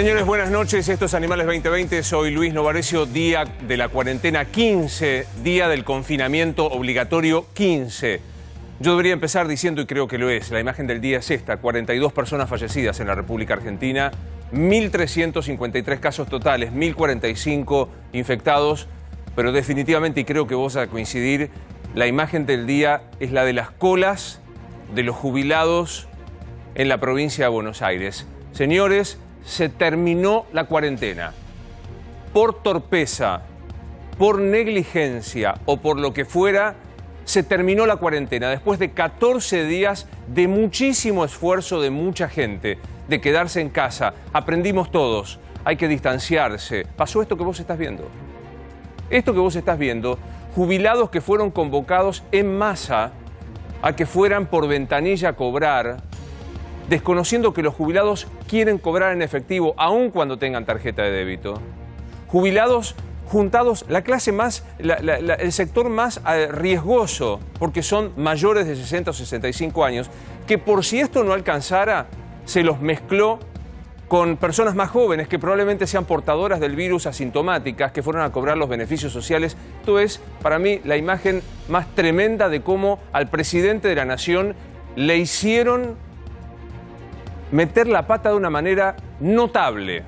Señores, buenas noches. Esto es Animales 2020. Soy Luis Novarecio, día de la cuarentena 15, día del confinamiento obligatorio 15. Yo debería empezar diciendo, y creo que lo es, la imagen del día es esta: 42 personas fallecidas en la República Argentina, 1.353 casos totales, 1.045 infectados, pero definitivamente, y creo que vos vas a coincidir, la imagen del día es la de las colas de los jubilados en la provincia de Buenos Aires. Señores, se terminó la cuarentena. Por torpeza, por negligencia o por lo que fuera, se terminó la cuarentena. Después de 14 días de muchísimo esfuerzo de mucha gente, de quedarse en casa, aprendimos todos, hay que distanciarse. Pasó esto que vos estás viendo. Esto que vos estás viendo, jubilados que fueron convocados en masa a que fueran por ventanilla a cobrar, desconociendo que los jubilados quieren cobrar en efectivo, aun cuando tengan tarjeta de débito. Jubilados juntados, la clase más, el sector más riesgoso, porque son mayores de 60 o 65 años, que por si esto no alcanzara, se los mezcló con personas más jóvenes que probablemente sean portadoras del virus, asintomáticas, que fueron a cobrar los beneficios sociales. Esto es, para mí, la imagen más tremenda de cómo al presidente de la nación le hicieron meter la pata de una manera notable,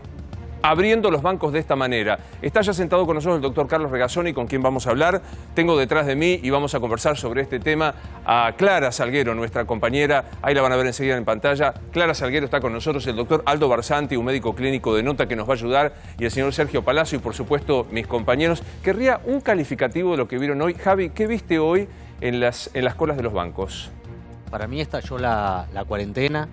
abriendo los bancos de esta manera. Está ya sentado con nosotros el doctor Carlos Regazzoni, con quien vamos a hablar. Tengo detrás de mí, y vamos a conversar sobre este tema, a Clara Salguero, nuestra compañera. Ahí la van a ver enseguida en pantalla. Clara Salguero está con nosotros, el doctor Aldo Barsanti, un médico clínico de nota que nos va a ayudar, y el señor Sergio Palacio, y por supuesto mis compañeros. Querría un calificativo de lo que vieron hoy. Javi, ¿qué viste hoy en las colas de los bancos? Para mí estalló la cuarentena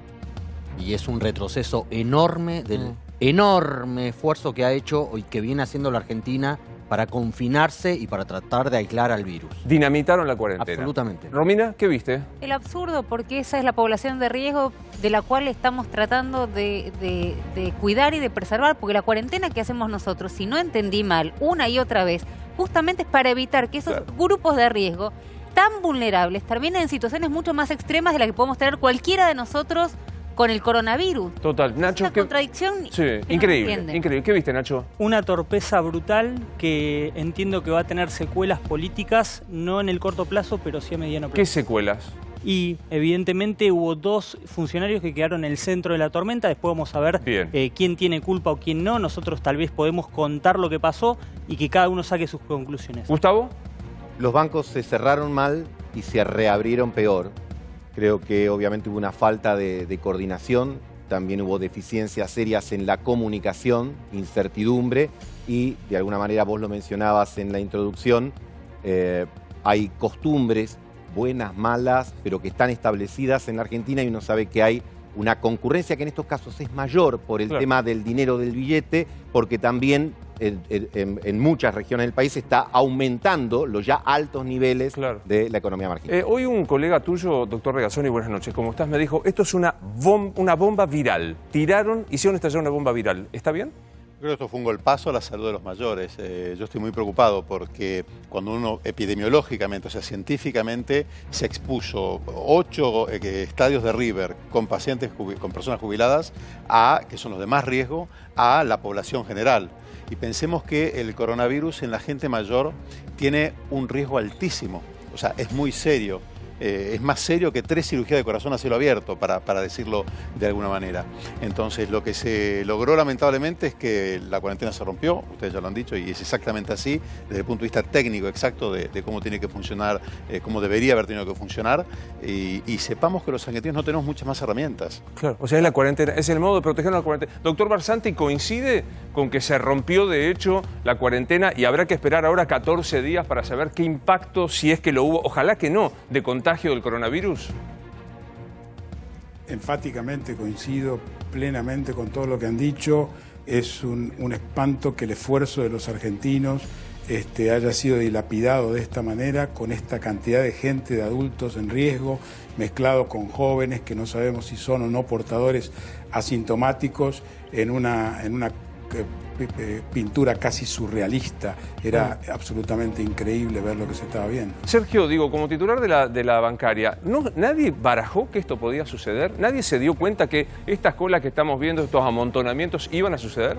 y es un retroceso enorme del enorme esfuerzo que ha hecho y que viene haciendo la Argentina para confinarse y para tratar de aislar al virus. Dinamitaron la cuarentena. Absolutamente. Romina, ¿qué viste? El absurdo, porque esa es la población de riesgo de la cual estamos tratando de cuidar y de preservar, porque la cuarentena que hacemos nosotros, si no entendí mal, una y otra vez, justamente es para evitar que esos grupos de riesgo tan vulnerables terminen en situaciones mucho más extremas de las que podemos tener cualquiera de nosotros con el coronavirus. Total. Nacho, es una contradicción. Sí, increíble, increíble. ¿Qué viste, Nacho? Una torpeza brutal que entiendo que va a tener secuelas políticas, no en el corto plazo, pero sí a mediano plazo. ¿Qué secuelas? Y evidentemente hubo dos funcionarios que quedaron en el centro de la tormenta. Después vamos a ver quién tiene culpa o quién no. Nosotros tal vez podemos contar lo que pasó y que cada uno saque sus conclusiones. Gustavo. Los bancos se cerraron mal y se reabrieron peor. Creo que obviamente hubo una falta de coordinación, también hubo deficiencias serias en la comunicación, incertidumbre y, de alguna manera, vos lo mencionabas en la introducción, hay costumbres buenas, malas, pero que están establecidas en la Argentina y uno sabe que hay una concurrencia que en estos casos es mayor por el tema del dinero del billete, porque también en muchas regiones del país está aumentando los ya altos niveles de la economía marginal. Hoy un colega tuyo, doctor Regazzoni, buenas noches, ¿cómo estás? Me dijo, esto es una bomba viral. Hicieron estallar una bomba viral. ¿Está bien? Creo que esto fue un golpazo a la salud de los mayores. Yo estoy muy preocupado porque cuando uno epidemiológicamente, o sea, científicamente, se expuso 8 estadios de River con pacientes, con personas jubiladas, que son los de más riesgo, a la población general. Y pensemos que el coronavirus en la gente mayor tiene un riesgo altísimo, o sea, es muy serio. Es más serio que 3 cirugías de corazón a cielo abierto, para decirlo de alguna manera. Entonces, lo que se logró lamentablemente es que la cuarentena se rompió, ustedes ya lo han dicho, y es exactamente así, desde el punto de vista técnico exacto de cómo tiene que funcionar, cómo debería haber tenido que funcionar, y sepamos que los argentinos no tenemos muchas más herramientas. Claro, o sea, es la cuarentena, es el modo de proteger la cuarentena. Doctor Barsanti, ¿coincide con que se rompió de hecho la cuarentena y habrá que esperar ahora 14 días para saber qué impacto, si es que lo hubo, ojalá que no, de contagio del coronavirus? Enfáticamente coincido plenamente con todo lo que han dicho. Es un espanto que el esfuerzo de los argentinos haya sido dilapidado de esta manera, con esta cantidad de gente, de adultos en riesgo, mezclado con jóvenes que no sabemos si son o no portadores asintomáticos, en una pintura casi surrealista. Era absolutamente increíble ver lo que se estaba viendo. Sergio, digo, como titular de la bancaria, ¿nadie barajó que esto podía suceder? ¿Nadie se dio cuenta que estas colas que estamos viendo, estos amontonamientos, iban a suceder?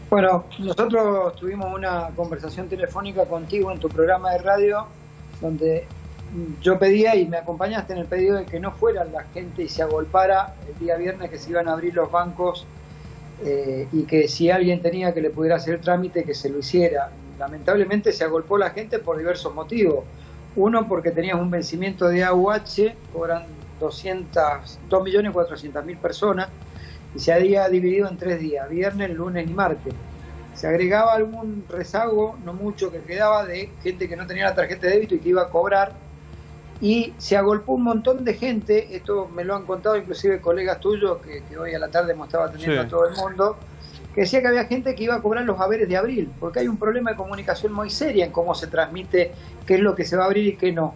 Bueno, nosotros tuvimos una conversación telefónica contigo en tu programa de radio, donde yo pedía y me acompañaste en el pedido de que no fuera la gente y se agolpara el día viernes, que se iban a abrir los bancos y que si alguien tenía que le pudiera hacer el trámite, que se lo hiciera. Lamentablemente se agolpó la gente por diversos motivos. Uno, porque tenías un vencimiento de AUH, cobran 2.400.000 personas, y se había dividido en 3 días, viernes, lunes y martes. Se agregaba algún rezago, no mucho, que quedaba de gente que no tenía la tarjeta de débito y que iba a cobrar, y se agolpó un montón de gente. Esto me lo han contado inclusive colegas tuyos, que hoy a la tarde hemos estado atendiendo a todo el mundo, que decía que había gente que iba a cobrar los haberes de abril, porque hay un problema de comunicación muy seria en cómo se transmite qué es lo que se va a abrir y qué no.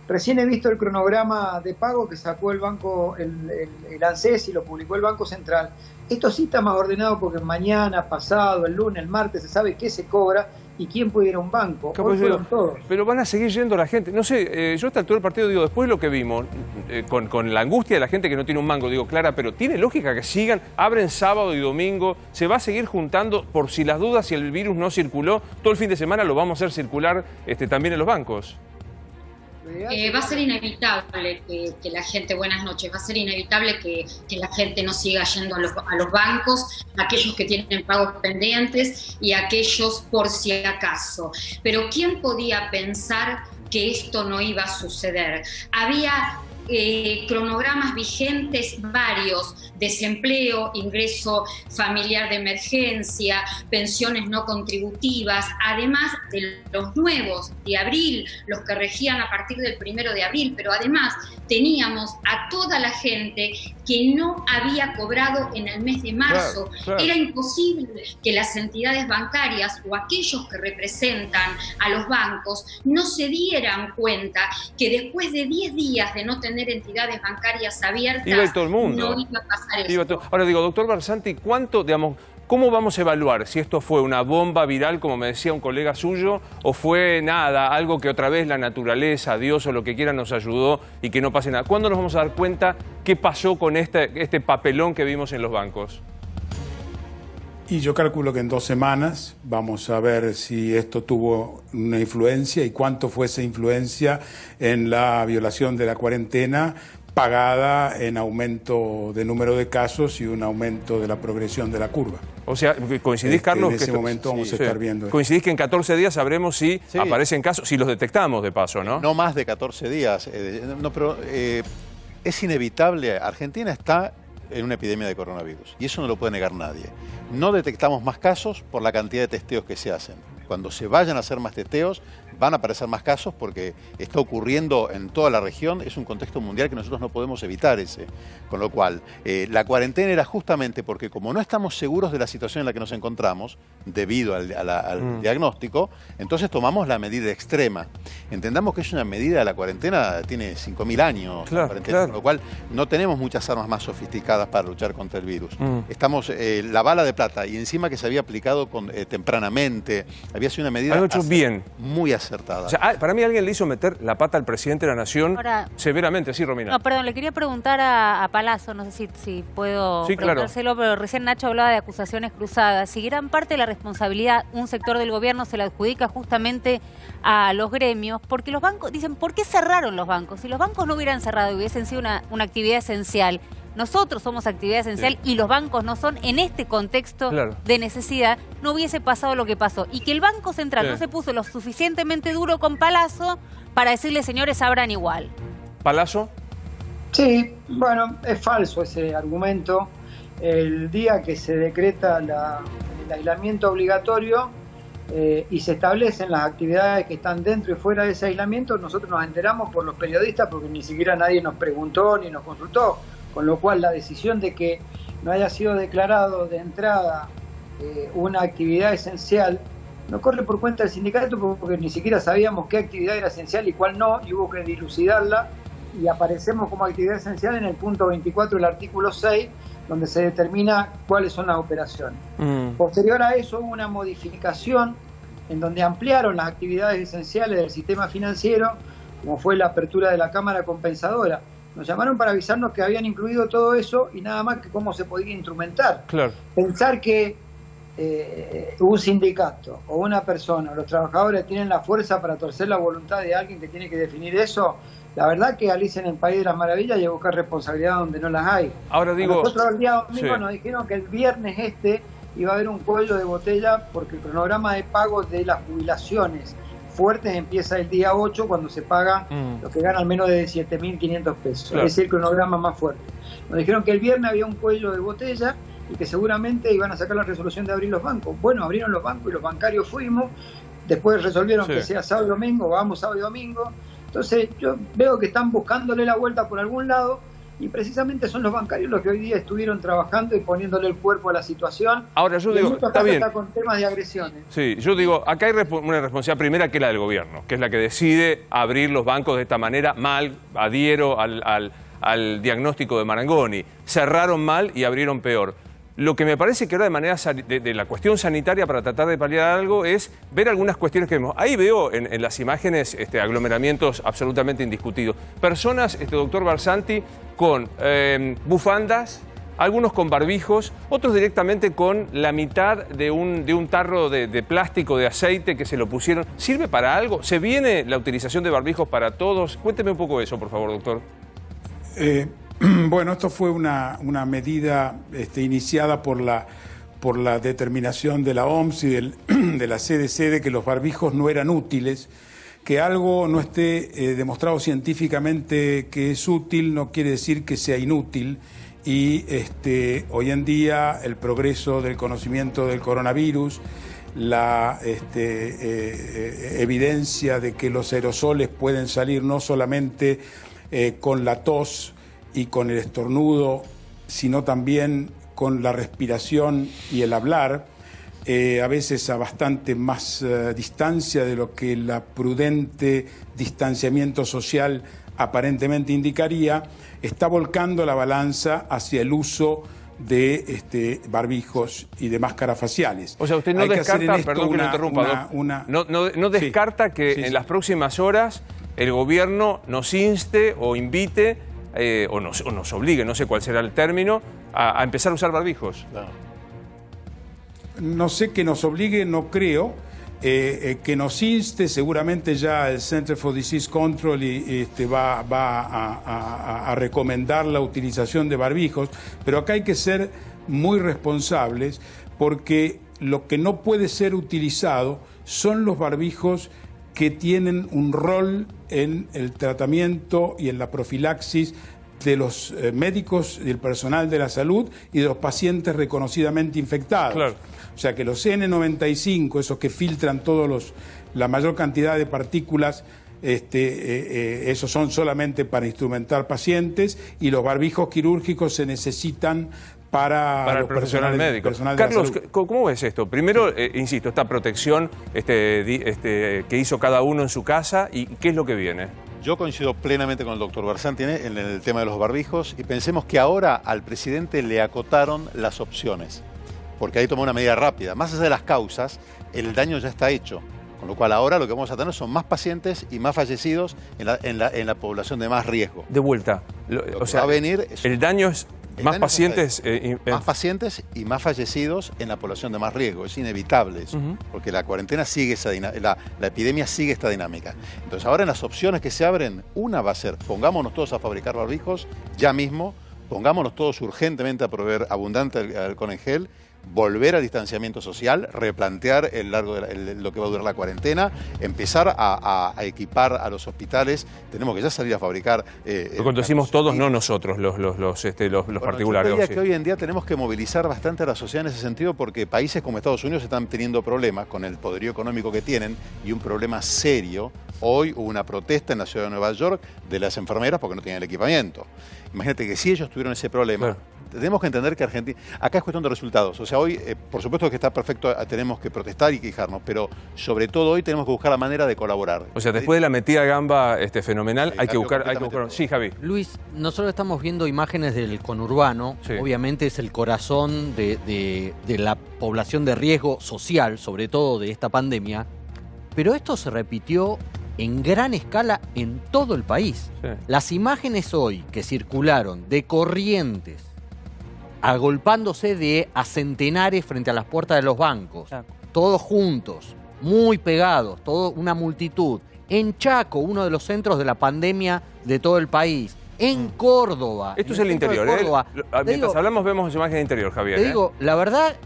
Recién he visto el cronograma de pago que sacó el banco, el ANSES, y lo publicó el Banco Central. Esto sí está más ordenado porque mañana, pasado, el lunes, el martes se sabe qué se cobra y quién puede ir a un banco. Hoy fueron todos. Pero van a seguir yendo la gente. No sé, yo hasta el todo el partido digo, después de lo que vimos, con la angustia de la gente que no tiene un mango, digo, Clara, pero tiene lógica que sigan, abren sábado y domingo, se va a seguir juntando por si las dudas, si el virus no circuló, todo el fin de semana lo vamos a hacer circular también en los bancos. Va a ser inevitable que la gente, buenas noches, va a ser inevitable que la gente no siga yendo a los bancos, aquellos que tienen pagos pendientes y aquellos por si acaso. Pero ¿quién podía pensar que esto no iba a suceder? Había cronogramas vigentes varios: desempleo, ingreso familiar de emergencia, pensiones no contributivas, además de los nuevos de abril, los que regían a partir del 1 de abril, pero además teníamos a toda la gente que no había cobrado en el mes de marzo. Claro. Era imposible que las entidades bancarias o aquellos que representan a los bancos no se dieran cuenta que después de 10 días de no tener entidades bancarias abiertas, iba todo el mundo. No iba a pasar eso. Ahora digo, doctor Barsanti, ¿cómo vamos a evaluar si esto fue una bomba viral, como me decía un colega suyo, o fue nada, algo que otra vez la naturaleza, Dios o lo que quiera nos ayudó y que no pase nada? ¿Cuándo nos vamos a dar cuenta qué pasó con este papelón que vimos en los bancos? Y yo calculo que en 2 semanas vamos a ver si esto tuvo una influencia y cuánto fue esa influencia en la violación de la cuarentena, pagada en aumento de número de casos y un aumento de la progresión de la curva. O sea, coincidís, Carlos, en ese momento vamos a estar viendo. Coincidís que en 14 días sabremos si aparecen casos, si los detectamos de paso, ¿no? No más de 14 días. Pero es inevitable. Argentina está en una epidemia de coronavirus y eso no lo puede negar nadie. No detectamos más casos por la cantidad de testeos que se hacen. Cuando se vayan a hacer más testeos, van a aparecer más casos porque está ocurriendo en toda la región. Es un contexto mundial que nosotros no podemos evitar ese. Con lo cual, la cuarentena era justamente porque como no estamos seguros de la situación en la que nos encontramos, debido al diagnóstico, entonces tomamos la medida extrema. Entendamos que es una medida, la cuarentena tiene 5.000 años, con lo cual no tenemos muchas armas más sofisticadas para luchar contra el virus. Estamos, la bala de plata, y encima que se había aplicado tempranamente, había sido una medida bien, muy acertada. O sea, para mí alguien le hizo meter la pata al presidente de la Nación severamente, sí, Romina. No, perdón, le quería preguntar a Palazzo, no sé si puedo preguntárselo, pero recién Nacho hablaba de acusaciones cruzadas. Si gran parte de la responsabilidad un sector del gobierno se la adjudica justamente a los gremios, porque los bancos, dicen, ¿por qué cerraron los bancos? Si los bancos no hubieran cerrado y hubiesen sido una actividad esencial, nosotros somos actividad esencial y los bancos no son, en este contexto de necesidad, no hubiese pasado lo que pasó. Y que el Banco Central no se puso lo suficientemente duro con Palazzo para decirle, señores, abran igual. ¿Palazzo? Sí, bueno, es falso ese argumento. El día que se decreta el aislamiento obligatorio y se establecen las actividades que están dentro y fuera de ese aislamiento, nosotros nos enteramos por los periodistas porque ni siquiera nadie nos preguntó ni nos consultó. Con lo cual la decisión de que no haya sido declarado de entrada una actividad esencial no corre por cuenta del sindicato porque ni siquiera sabíamos qué actividad era esencial y cuál no, y hubo que dilucidarla y aparecemos como actividad esencial en el punto 24 del artículo 6, donde se determina cuáles son las operaciones. Posterior a eso hubo una modificación en donde ampliaron las actividades esenciales del sistema financiero, como fue la apertura de la Cámara Compensadora. Nos llamaron para avisarnos que habían incluido todo eso y nada más que cómo se podía instrumentar. Claro. Pensar que un sindicato o una persona, los trabajadores tienen la fuerza para torcer la voluntad de alguien que tiene que definir eso, la verdad que Alicia en el País de las Maravillas y a buscar responsabilidad donde no las hay. Ahora digo, nosotros el día domingo nos dijeron que el viernes iba a haber un cuello de botella porque el cronograma de pago de las jubilaciones fuertes empieza el día 8 cuando se paga los que ganan menos de 7.500 pesos. Claro. Es el cronograma más fuerte. Nos dijeron que el viernes había un cuello de botella y que seguramente iban a sacar la resolución de abrir los bancos. Bueno, abrieron los bancos y los bancarios fuimos. Después resolvieron que sea sábado y domingo, vamos sábado y domingo. Entonces yo veo que están buscándole la vuelta por algún lado y precisamente son los bancarios los que hoy día estuvieron trabajando y poniéndole el cuerpo a la situación. Ahora yo digo, está bien. Está con temas de agresiones. Sí, yo digo, acá hay una responsabilidad primera que es la del gobierno, que es la que decide abrir los bancos de esta manera. Mal, adhiero al diagnóstico de Marangoni. Cerraron mal y abrieron peor. Lo que me parece que ahora de manera de la cuestión sanitaria para tratar de paliar algo es ver algunas cuestiones que vemos. Ahí veo en las imágenes aglomeramientos absolutamente indiscutidos. Personas, doctor Barsanti, con bufandas, algunos con barbijos, otros directamente con la mitad de un tarro de plástico, de aceite que se lo pusieron. ¿Sirve para algo? ¿Se viene la utilización de barbijos para todos? Cuénteme un poco eso, por favor, doctor. Bueno, esto fue una medida iniciada por la determinación de la OMS y de la CDC de que los barbijos no eran útiles. Que algo no esté demostrado científicamente que es útil no quiere decir que sea inútil. Y hoy en día el progreso del conocimiento del coronavirus, la evidencia de que los aerosoles pueden salir no solamente con la tos y con el estornudo, sino también con la respiración y el hablar, a veces a bastante más distancia de lo que la prudente distanciamiento social aparentemente indicaría, está volcando la balanza hacia el uso de barbijos y de máscaras faciales. O sea, usted no descarta, perdón que lo interrumpa, no descarta que en las próximas horas el gobierno nos inste o invite o nos obligue, no sé cuál será el término, a empezar a usar barbijos. No sé que nos obligue, no creo. Que nos inste, seguramente ya el Center for Disease Control va a recomendar la utilización de barbijos, pero acá hay que ser muy responsables porque lo que no puede ser utilizado son los barbijos que tienen un rol en el tratamiento y en la profilaxis de los médicos y el personal de la salud y de los pacientes reconocidamente infectados. Claro. O sea que los N95, esos que filtran la mayor cantidad de partículas, esos son solamente para instrumentar pacientes y los barbijos quirúrgicos se necesitan para el profesional médico. Carlos, ¿cómo ves esto? Primero, insisto, esta protección que hizo cada uno en su casa y ¿qué es lo que viene? Yo coincido plenamente con el doctor Barsanti en el tema de los barbijos y pensemos que ahora al presidente le acotaron las opciones, porque ahí tomó una medida rápida. Más allá de las causas, el daño ya está hecho, con lo cual ahora lo que vamos a tener son más pacientes y más fallecidos en la población de más riesgo. De vuelta, o sea, va a venir el daño es más pacientes... más pacientes y más fallecidos en la población de más riesgo. Es inevitable eso, porque la cuarentena sigue la epidemia sigue esta dinámica. Entonces ahora en las opciones que se abren, una va a ser, pongámonos todos a fabricar barbijos ya mismo, pongámonos todos urgentemente a proveer abundante alcohol en gel, volver al distanciamiento social, replantear lo que va a durar la cuarentena, empezar a equipar a los hospitales. Tenemos que ya salir a fabricar... Cuando decimos todos, no nosotros, los particulares. Yo diría que hoy en día tenemos que movilizar bastante a la sociedad en ese sentido porque países como Estados Unidos están teniendo problemas con el poderío económico que tienen y un problema serio. Hoy hubo una protesta en la ciudad de Nueva York de las enfermeras porque no tenían el equipamiento. Imagínate que si ellos tuvieron ese problema, tenemos que entender que Argentina, acá es cuestión de resultados. O sea, hoy, por supuesto que está perfecto, tenemos que protestar y quejarnos, pero sobre todo hoy tenemos que buscar la manera de colaborar. O sea, después de la metida gamba fenomenal, hay que buscar... Sí, Javi. Luis, nosotros estamos viendo imágenes del conurbano. Sí. Obviamente es el corazón de la población de riesgo social, sobre todo de esta pandemia. Pero esto se repitió en gran escala en todo el país. Sí. Las imágenes hoy que circularon de Corrientes agolpándose a centenares frente a las puertas de los bancos, todos juntos, muy pegados, toda una multitud. En Chaco, uno de los centros de la pandemia de todo el país. En Córdoba. Esto es el interior, mientras hablamos vemos imágenes de interior, Javier. Te digo, la verdad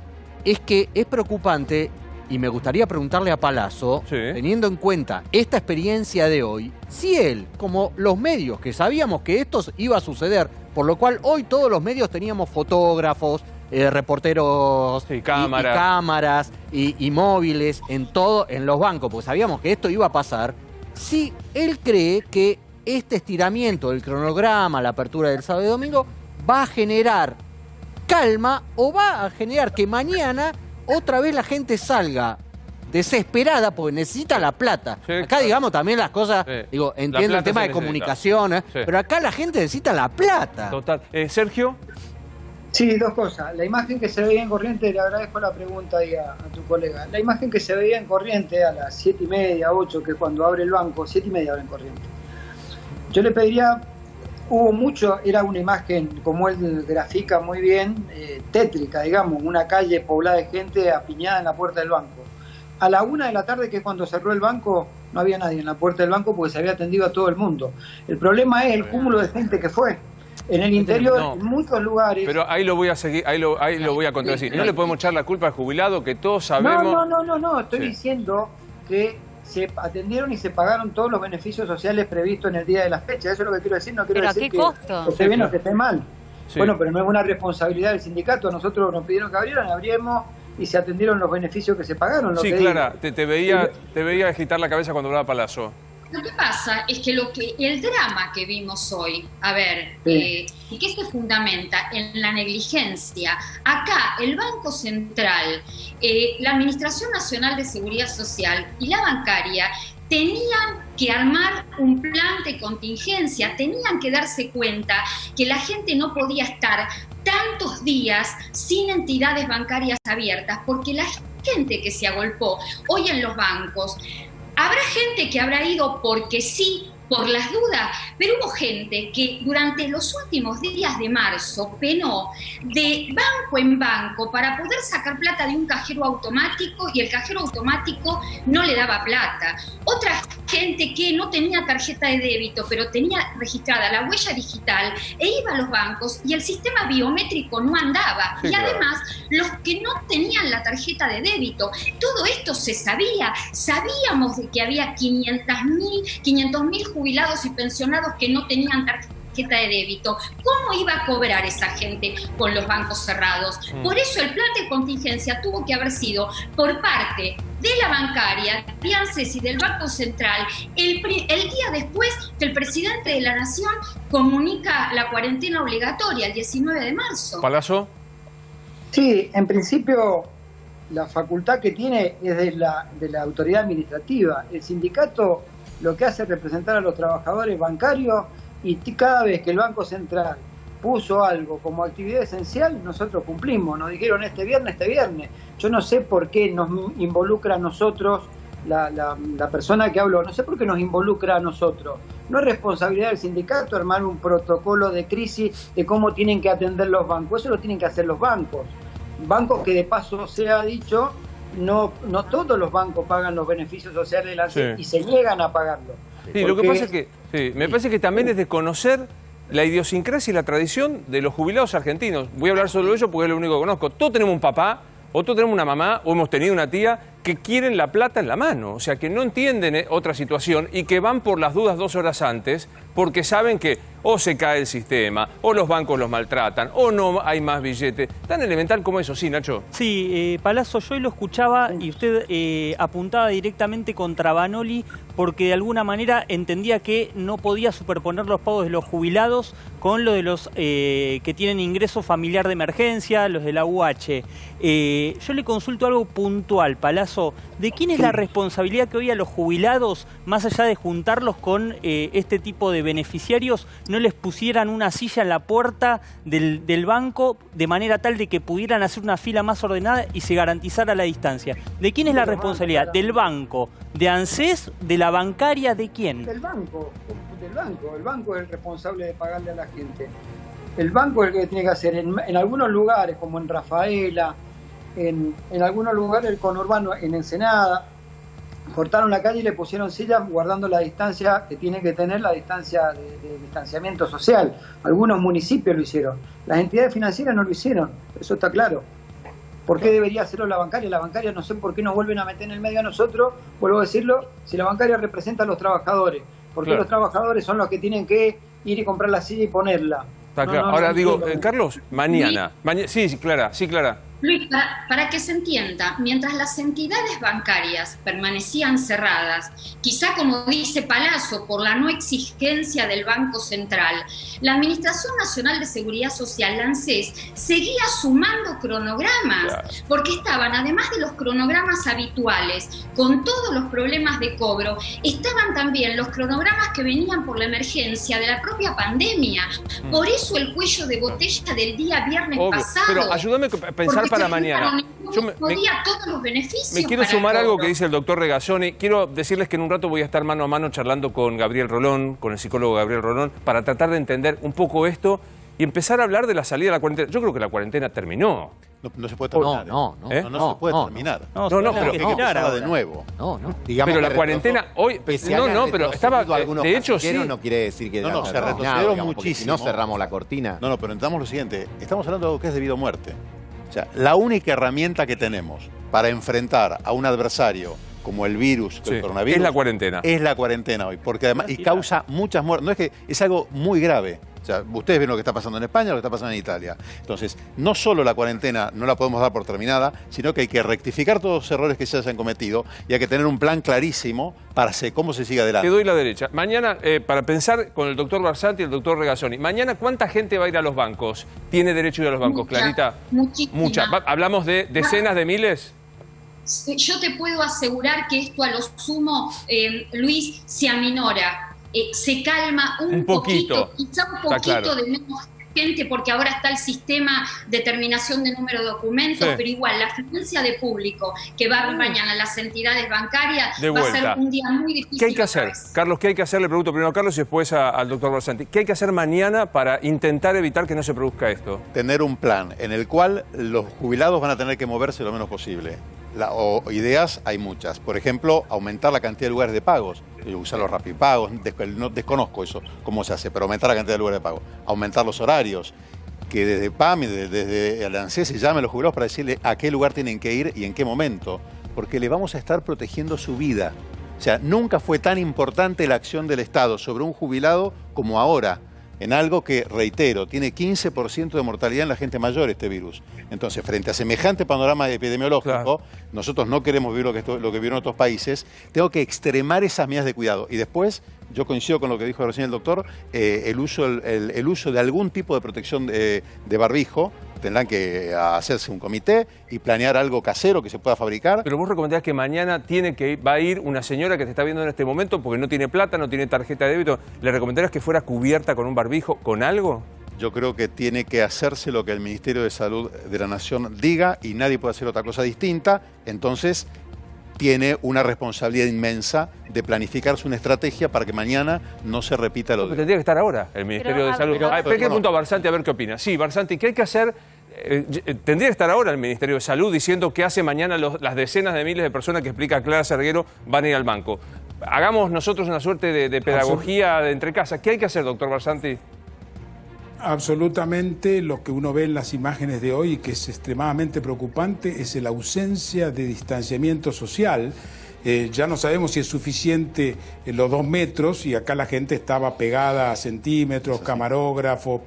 es que es preocupante. Y me gustaría preguntarle a Palazzo, teniendo en cuenta esta experiencia de hoy, si él, como los medios, que sabíamos que esto iba a suceder, por lo cual hoy todos los medios teníamos fotógrafos, reporteros, cámaras y móviles en los bancos, porque sabíamos que esto iba a pasar, si él cree que este estiramiento del cronograma, la apertura del sábado y domingo, va a generar calma o va a generar que mañana otra vez la gente salga desesperada porque necesita la plata. Sí, acá, digamos, también las cosas, digo, entiendo el tema de comunicación, pero acá la gente necesita la plata. Total. ¿Sergio? Sí, dos cosas. La imagen que se veía en Corrientes, le agradezco la pregunta ahí a tu colega. La imagen que se veía en Corrientes a las 7:30, 8, que es cuando abre el banco, 7:30 abre en Corrientes. Yo le pediría... Hubo mucho, era una imagen, como él grafica muy bien, tétrica, digamos, una calle poblada de gente apiñada en la puerta del banco. A la 1 de la tarde, que es cuando cerró el banco, no había nadie en la puerta del banco porque se había atendido a todo el mundo. El problema es el cúmulo de gente que fue. En el interior, en muchos lugares... Pero ahí lo voy a seguir, ahí lo voy a contradecir. No le podemos echar la culpa al jubilado, que todos sabemos... No, estoy diciendo que... se atendieron y se pagaron todos los beneficios sociales previstos en el día de la fecha. Eso es lo que quiero decir. No quiero decir que esté bien o que esté mal. Sí. Bueno, pero no es una responsabilidad del sindicato. Nosotros nos pidieron que abrimos y se atendieron los beneficios que se pagaron. Sí, Clara, te veía agitar la cabeza cuando hablaba Palazzo. Lo que pasa es que el drama que vimos hoy, a ver, ¿y qué se fundamenta? En la negligencia. Acá, el Banco Central, la Administración Nacional de Seguridad Social y la bancaria tenían que armar un plan de contingencia, tenían que darse cuenta que la gente no podía estar tantos días sin entidades bancarias abiertas, porque la gente que se agolpó hoy en los bancos, habrá gente que habrá ido porque sí, por las dudas, pero hubo gente que durante los últimos días de marzo penó de banco en banco para poder sacar plata de un cajero automático y el cajero automático no le daba plata. Otra gente que no tenía tarjeta de débito, pero tenía registrada la huella digital e iba a los bancos y el sistema biométrico no andaba. Sí, y además, los que no tenían la tarjeta de débito, todo esto se sabía. Sabíamos de que había 500.000 jubilados y pensionados que no tenían tarjeta de débito. ¿Cómo iba a cobrar esa gente con los bancos cerrados? Por eso el plan de contingencia tuvo que haber sido por parte de la bancaria, de ANSES y del Banco Central, el día después que el presidente de la Nación comunica la cuarentena obligatoria, el 19 de marzo. ¿Palazzo? Sí, en principio la facultad que tiene es de la autoridad administrativa. El sindicato lo que hace es representar a los trabajadores bancarios y cada vez que el Banco Central puso algo como actividad esencial, nosotros cumplimos. Nos dijeron este viernes. Yo no sé por qué nos involucra a nosotros, la persona que habló, no sé por qué nos involucra a nosotros. No es responsabilidad del sindicato armar un protocolo de crisis de cómo tienen que atender los bancos. Eso lo tienen que hacer los bancos. Bancos que de paso se ha dicho... No todos los bancos pagan los beneficios sociales de la ANSES y se niegan a pagarlo. Sí, lo que pasa es que me parece que también es desconocer la idiosincrasia y la tradición de los jubilados argentinos. Voy a hablar solo de ello porque es lo único que conozco. Todos tenemos un papá, o todos tenemos una mamá, o hemos tenido una tía que quieren la plata en la mano. O sea, que no entienden otra situación y que van por las dudas 2 horas antes porque saben que o se cae el sistema, o los bancos los maltratan, o no hay más billetes. Tan elemental como eso, ¿sí, Nacho? Sí, Palazzo, yo hoy lo escuchaba y usted apuntaba directamente contra Banoli porque de alguna manera entendía que no podía superponer los pagos de los jubilados con lo de los que tienen ingreso familiar de emergencia, los de la UH. Yo le consulto algo puntual, Palazzo. ¿De quién es la responsabilidad que hoy a los jubilados, más allá de juntarlos con este tipo de beneficiarios, no les pusieran una silla en la puerta del banco de manera tal de que pudieran hacer una fila más ordenada y se garantizara la distancia? ¿De quién es la responsabilidad? ¿Del banco? ¿De ANSES? ¿De la bancaria? ¿De quién? Del banco. El banco es el responsable de pagarle a la gente. El banco es el que tiene que hacer. En algunos lugares, como en Rafaela, en algunos lugares el conurbano, en Ensenada, cortaron la calle y le pusieron sillas guardando la distancia que tiene que tener, la distancia de distanciamiento social. Algunos municipios lo hicieron. Las entidades financieras no lo hicieron, eso está claro. ¿Por qué debería hacerlo la bancaria? La bancaria no sé por qué nos vuelven a meter en el medio a nosotros, vuelvo a decirlo, si la bancaria representa a los trabajadores. ¿Por qué los trabajadores son los que tienen que ir y comprar la silla y ponerla? Está claro. Ahora digo, Carlos, mañana. Sí, Clara. Luis, para que se entienda, mientras las entidades bancarias permanecían cerradas, quizá como dice Palazzo, por la no exigencia del Banco Central, la Administración Nacional de Seguridad Social, la ANSES, seguía sumando cronogramas, porque estaban, además de los cronogramas habituales, con todos los problemas de cobro, estaban también los cronogramas que venían por la emergencia de la propia pandemia. Por eso el cuello de botella del día viernes pasado. Pero ayúdame a pensar para mañana. Yo todos los beneficios. Me quiero sumar algo que dice el doctor Regazzoni. Quiero decirles que en un rato voy a estar mano a mano charlando con Gabriel Rolón, con el psicólogo Gabriel Rolón, para tratar de entender un poco esto y empezar a hablar de la salida de la cuarentena. Yo creo que la cuarentena terminó. No se puede terminar. No se puede terminar. Pero hay que empezar de nuevo. Digamos pero la cuarentena hoy... pero estaba... De hecho, sí. No quiere decir que... No, se retrocedieron muchísimo. Si no cerramos la cortina. No, pero entendamos lo siguiente. Estamos hablando de algo que es debido a muerte. O sea, la única herramienta que tenemos para enfrentar a un adversario como el virus, el coronavirus... Es la cuarentena. Es la cuarentena hoy, porque además y causa muchas muertes. No es que es algo muy grave. O sea, ustedes ven lo que está pasando en España, lo que está pasando en Italia. Entonces, no solo la cuarentena no la podemos dar por terminada, sino que hay que rectificar todos los errores que se hayan cometido y hay que tener un plan clarísimo para cómo se sigue adelante. Te doy la derecha. Mañana, para pensar con el doctor Barsanti y el doctor Regazzoni, mañana, ¿cuánta gente va a ir a los bancos? ¿Tiene derecho a ir a los bancos, Clarita? Mucha. ¿Hablamos de decenas de miles? Yo te puedo asegurar que esto a lo sumo, Luis, se aminora. Se calma un poquito, quizá un poquito de menos gente, porque ahora está el sistema de terminación de número de documentos, pero igual la afluencia de público que va a haber mañana las entidades bancarias va a ser un día muy difícil. ¿Qué hay que hacer? Carlos, ¿qué hay que hacer? Le pregunto primero a Carlos y después al doctor Barsanti. ¿Qué hay que hacer mañana para intentar evitar que no se produzca esto? Tener un plan en el cual los jubilados van a tener que moverse lo menos posible. Ideas hay muchas. Por ejemplo, aumentar la cantidad de lugares de pagos. Usar los rapipagos, no desconozco eso, cómo se hace, pero aumentar la cantidad de lugares de pago. Aumentar los horarios. Que desde PAMI, desde el ANSES se llamen a los jubilados para decirle a qué lugar tienen que ir y en qué momento. Porque le vamos a estar protegiendo su vida. O sea, nunca fue tan importante la acción del Estado sobre un jubilado como ahora. En algo que, reitero, tiene 15% de mortalidad en la gente mayor este virus. Entonces, frente a semejante panorama epidemiológico, nosotros no queremos vivir lo que vieron otros países, tengo que extremar esas medidas de cuidado. Y después, yo coincido con lo que dijo recién el doctor, el uso de algún tipo de protección de barbijo. Tendrán que hacerse un comité y planear algo casero que se pueda fabricar. Pero vos recomendás que mañana va a ir una señora que te está viendo en este momento porque no tiene plata, no tiene tarjeta de débito. ¿Le recomendarías que fuera cubierta con un barbijo, con algo? Yo creo que tiene que hacerse lo que el Ministerio de Salud de la Nación diga y nadie puede hacer otra cosa distinta. Entonces, tiene una responsabilidad inmensa de planificarse una estrategia para que mañana no se repita lo de... Tendría que estar ahora el Ministerio de Salud. Pero punto a Barsanti a ver qué opina. Sí, Barsanti, ¿qué hay que hacer? Tendría que estar ahora el Ministerio de Salud diciendo qué hace mañana las decenas de miles de personas que explica Clara Serguero van a ir al banco. Hagamos nosotros una suerte de pedagogía de entre casas. ¿Qué hay que hacer, doctor Barsanti? Absolutamente, lo que uno ve en las imágenes de hoy y que es extremadamente preocupante es la ausencia de distanciamiento social Ya no sabemos si es suficiente los 2 metros, y acá la gente estaba pegada a centímetros, camarógrafos,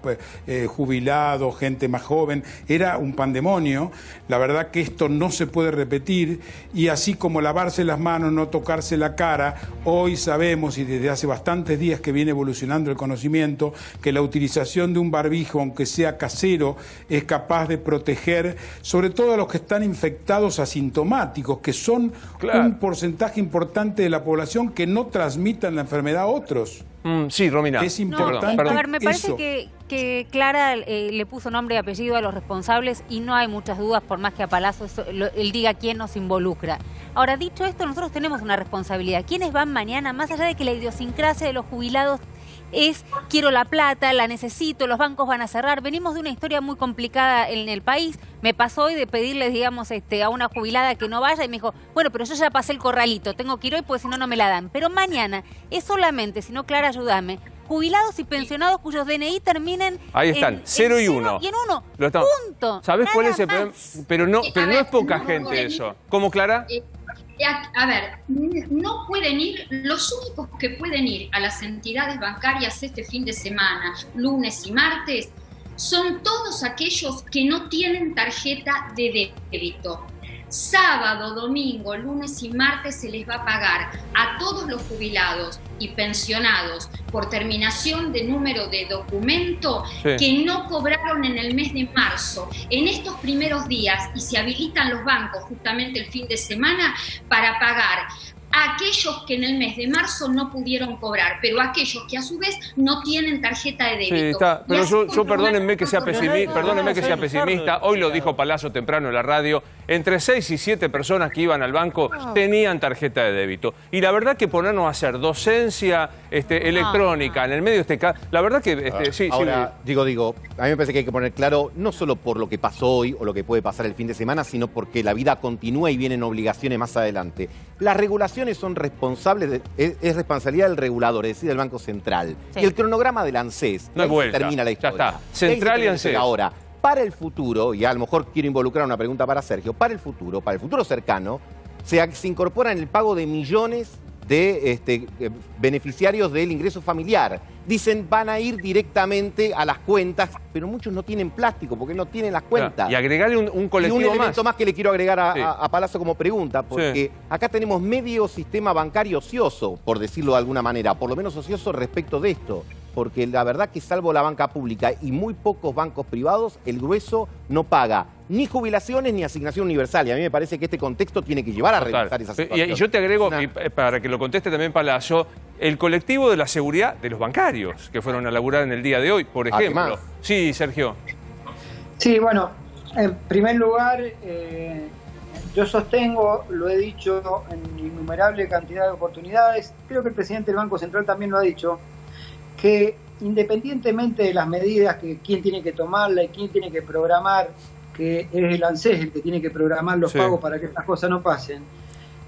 jubilados, gente más joven. Era un pandemonio. La verdad que esto no se puede repetir, y así como lavarse las manos, no tocarse la cara, hoy sabemos, y desde hace bastantes días que viene evolucionando el conocimiento, que la utilización de un barbijo, aunque sea casero, es capaz de proteger sobre todo a los que están infectados asintomáticos, que son un porcentaje importante de la población que no transmitan la enfermedad a otros. Sí, Romina. Es importante. A ver, me parece que Clara le puso nombre y apellido a los responsables y no hay muchas dudas, por más que a Palazzo él diga quién nos involucra. Ahora, dicho esto, nosotros tenemos una responsabilidad. ¿Quiénes van mañana? Más allá de que la idiosincrasia de los jubilados es quiero la plata, la necesito, los bancos van a cerrar. Venimos de una historia muy complicada en el país. Me pasó hoy de pedirles, digamos, a una jubilada que no vaya y me dijo, bueno, pero yo ya pasé el corralito, tengo que ir hoy porque si no, no me la dan. Pero mañana es solamente, si no, Clara, ayúdame, jubilados y pensionados cuyos DNI terminen ahí están, 0 y 1. Y en 1, punto. ¿Sabes cuál es el problema? Pero no es poca gente eso. ¿Cómo, Clara? A ver, no pueden ir, los únicos que pueden ir a las entidades bancarias este fin de semana, lunes y martes, son todos aquellos que no tienen tarjeta de débito. Sábado, domingo, lunes y martes se les va a pagar a todos los jubilados y pensionados por terminación de número de documento que no cobraron en el mes de marzo, en estos primeros días, y se habilitan los bancos justamente el fin de semana para pagar a aquellos que en el mes de marzo no pudieron cobrar, pero aquellos que a su vez no tienen tarjeta de débito. Sí, está. Pero yo perdónenme que sea pesimista, hoy lo dijo Palazzo temprano en la radio, entre 6 y 7 personas que iban al banco tenían tarjeta de débito. Y la verdad que ponernos a hacer docencia electrónica en el medio de este caso, la verdad que sí. Ahora, digo, a mí me parece que hay que poner claro, no solo por lo que pasó hoy o lo que puede pasar el fin de semana, sino porque la vida continúa y vienen obligaciones más adelante. Las regulaciones son responsables, es responsabilidad del regulador, es decir, del Banco Central. Sí. Y el cronograma del ANSES, no hay vuelta, termina la historia. Ya está, Central y ANSES. Ahora, para el futuro, y a lo mejor quiero involucrar una pregunta para Sergio, para el futuro cercano, se incorpora en el pago de millones de beneficiarios del ingreso familiar. Dicen van a ir directamente a las cuentas, pero muchos no tienen plástico porque no tienen las cuentas. Y agregarle un colectivo y un elemento más que le quiero agregar a Palazzo como pregunta, porque acá tenemos medio sistema bancario ocioso, por decirlo de alguna manera, por lo menos ocioso respecto de esto. Porque la verdad que salvo la banca pública y muy pocos bancos privados, el grueso no paga ni jubilaciones ni asignación universal. Y a mí me parece que este contexto tiene que llevar a revisar esa situación. Y yo te agrego, para que lo conteste también Palazzo, el colectivo de la seguridad de los bancarios que fueron a laburar en el día de hoy, por ejemplo. Además. Sí, Sergio. Sí, bueno, en primer lugar, yo sostengo, lo he dicho en innumerable cantidad de oportunidades, creo que el presidente del Banco Central también lo ha dicho, que independientemente de las medidas que quién tiene que tomarla y quién tiene que programar, que es el ANSES el que tiene que programar los pagos para que estas cosas no pasen,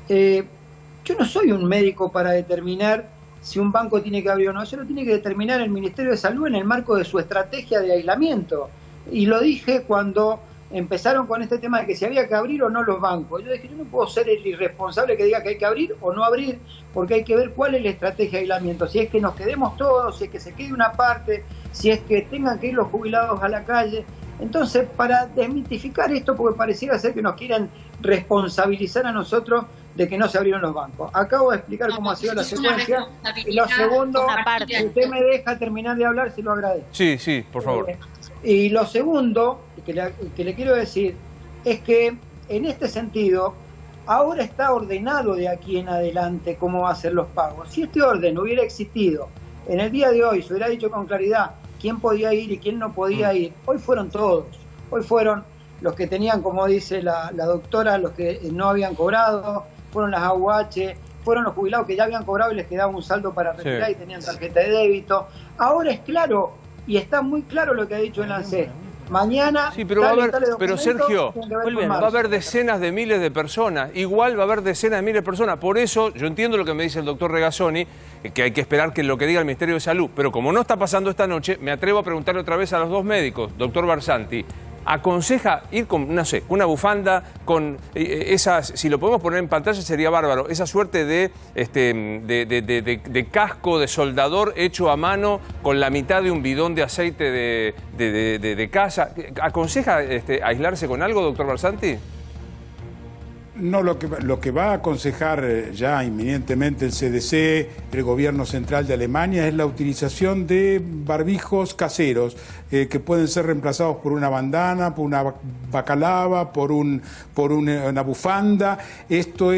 yo no soy un médico para determinar si un banco tiene que abrir o no. Eso lo tiene que determinar el Ministerio de Salud en el marco de su estrategia de aislamiento. Y lo dije cuando empezaron con este tema de que si había que abrir o no los bancos. Yo dije, yo no puedo ser el irresponsable que diga que hay que abrir o no abrir, porque hay que ver cuál es la estrategia de aislamiento. Si es que nos quedemos todos, si es que se quede una parte, si es que tengan que ir los jubilados a la calle. Entonces, para desmitificar esto, porque pareciera ser que nos quieren responsabilizar a nosotros de que no se abrieron los bancos. Acabo de explicar cómo ha sido la secuencia. Y lo segundo, si usted me deja terminar de hablar, se lo agradezco. Sí, sí, por favor. Y lo segundo que le quiero decir es que en este sentido, ahora está ordenado de aquí en adelante cómo va a ser los pagos. Si este orden hubiera existido en el día de hoy, se hubiera dicho con claridad quién podía ir y quién no podía ir, hoy fueron todos. Hoy fueron los que tenían, como dice la doctora, los que no habían cobrado, fueron las AUH, fueron los jubilados que ya habían cobrado y les quedaba un saldo para retirar y tenían tarjeta de débito. Ahora es claro, y está muy claro lo que ha dicho el ANSES. Mañana, pero Sergio, va a haber decenas de miles de personas. Igual va a haber decenas de miles de personas. Por eso, yo entiendo lo que me dice el doctor Regazzoni, que hay que esperar que lo que diga el Ministerio de Salud. Pero como no está pasando esta noche, me atrevo a preguntarle otra vez a los dos médicos. Doctor Barsanti, aconseja ir con, no sé, una bufanda, con esas, si lo podemos poner en pantalla sería bárbaro, esa suerte de casco de soldador hecho a mano con la mitad de un bidón de aceite de casa. ¿Aconseja aislarse con algo, doctor Barsanti? No, lo que va a aconsejar ya inminentemente el CDC, el gobierno central de Alemania, es la utilización de barbijos caseros que pueden ser reemplazados por una bandana, por una bacalava, por una bufanda. Esto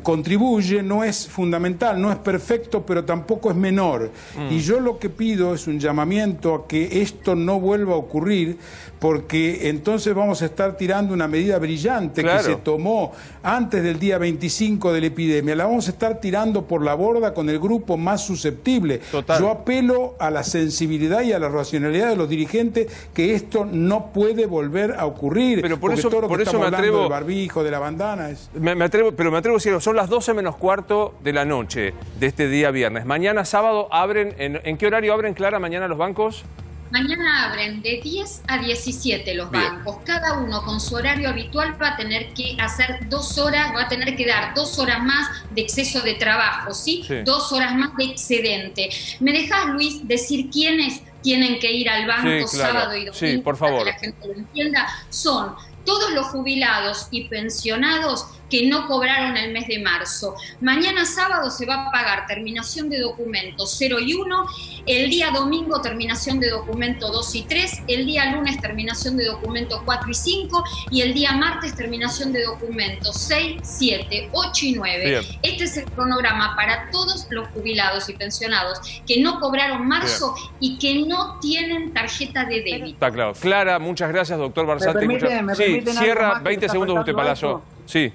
contribuye, no es fundamental, no es perfecto, pero tampoco es menor. Y yo lo que pido es un llamamiento a que esto no vuelva a ocurrir, porque entonces vamos a estar tirando una medida brillante que se tomó antes del día 25 de la epidemia. La vamos a estar tirando por la borda con el grupo más susceptible. Total. Yo apelo a la sensibilidad y a la racionalidad de los dirigentes, que esto no puede volver a ocurrir. Pero por eso, todo lo que estamos me atrevo, hablando del barbijo, de la bandana es... me atrevo a decirlo, son las 12 menos cuarto de la noche de este día viernes. Mañana sábado abren, ¿en qué horario abren, Clara, mañana los bancos? Mañana abren de 10 a 17 los bancos. Cada uno con su horario habitual va a tener que hacer 2 horas, va a tener que dar 2 horas más de exceso de trabajo, ¿sí? 2 horas más de excedente. ¿Me dejás, Luis, decir quiénes tienen que ir al banco sábado y domingo? Sí, por favor. Para que la gente lo entienda. Son todos los jubilados y pensionados que no cobraron el mes de marzo. Mañana sábado se va a pagar terminación de documentos 0 y 1, el día domingo terminación de documento 2 y 3, el día lunes terminación de documento 4 y 5 y el día martes terminación de documentos 6, 7, 8 y 9. Bien. Este es el cronograma para todos los jubilados y pensionados que no cobraron marzo y que no tienen tarjeta de débito. Está claro. Clara, muchas gracias, doctor Barsanti. Sí, cierra 20 segundos usted, Palazzo. Sí.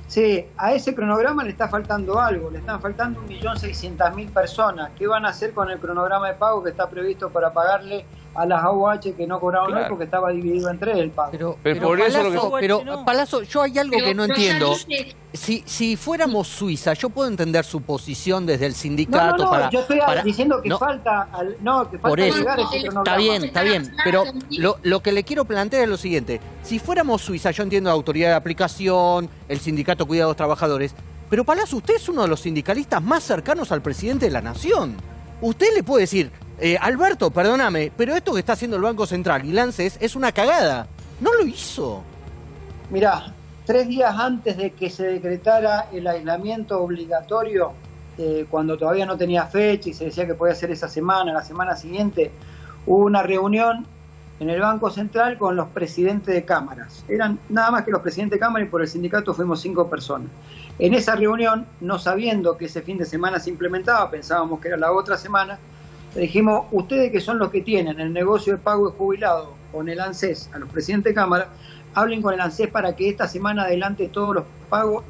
Sí, a ese cronograma le está faltando algo, le están faltando 1.600.000 personas. ¿Qué van a hacer con el cronograma de pago que está previsto para pagarle a las AUH que no cobraron hoy porque estaba dividido en 3 el pago? Pero Palazzo, yo hay algo que no entiendo. Si fuéramos Suiza, yo puedo entender su posición desde el sindicato. No, yo estoy diciendo que falta, por eso, llegar ese cronograma. Está bien, pero lo que le quiero plantear es lo siguiente. Si fuéramos Suiza, yo entiendo la autoridad de aplicación, el sindicato cuida a los trabajadores, pero Palazzo, usted es uno de los sindicalistas más cercanos al presidente de la Nación. Usted le puede decir, Alberto, perdóname, pero esto que está haciendo el Banco Central y Lances es una cagada. No lo hizo. Mirá, 3 días antes de que se decretara el aislamiento obligatorio, cuando todavía no tenía fecha y se decía que podía ser esa semana, la semana siguiente, hubo una reunión en el Banco Central con los presidentes de cámaras. Eran nada más que los presidentes de cámara y por el sindicato fuimos 5 personas. En esa reunión, no sabiendo que ese fin de semana se implementaba, pensábamos que era la otra semana, le dijimos, ustedes que son los que tienen el negocio de pago de jubilado con el ANSES, a los presidentes de cámara, hablen con el ANSES para que esta semana adelante todos los pagos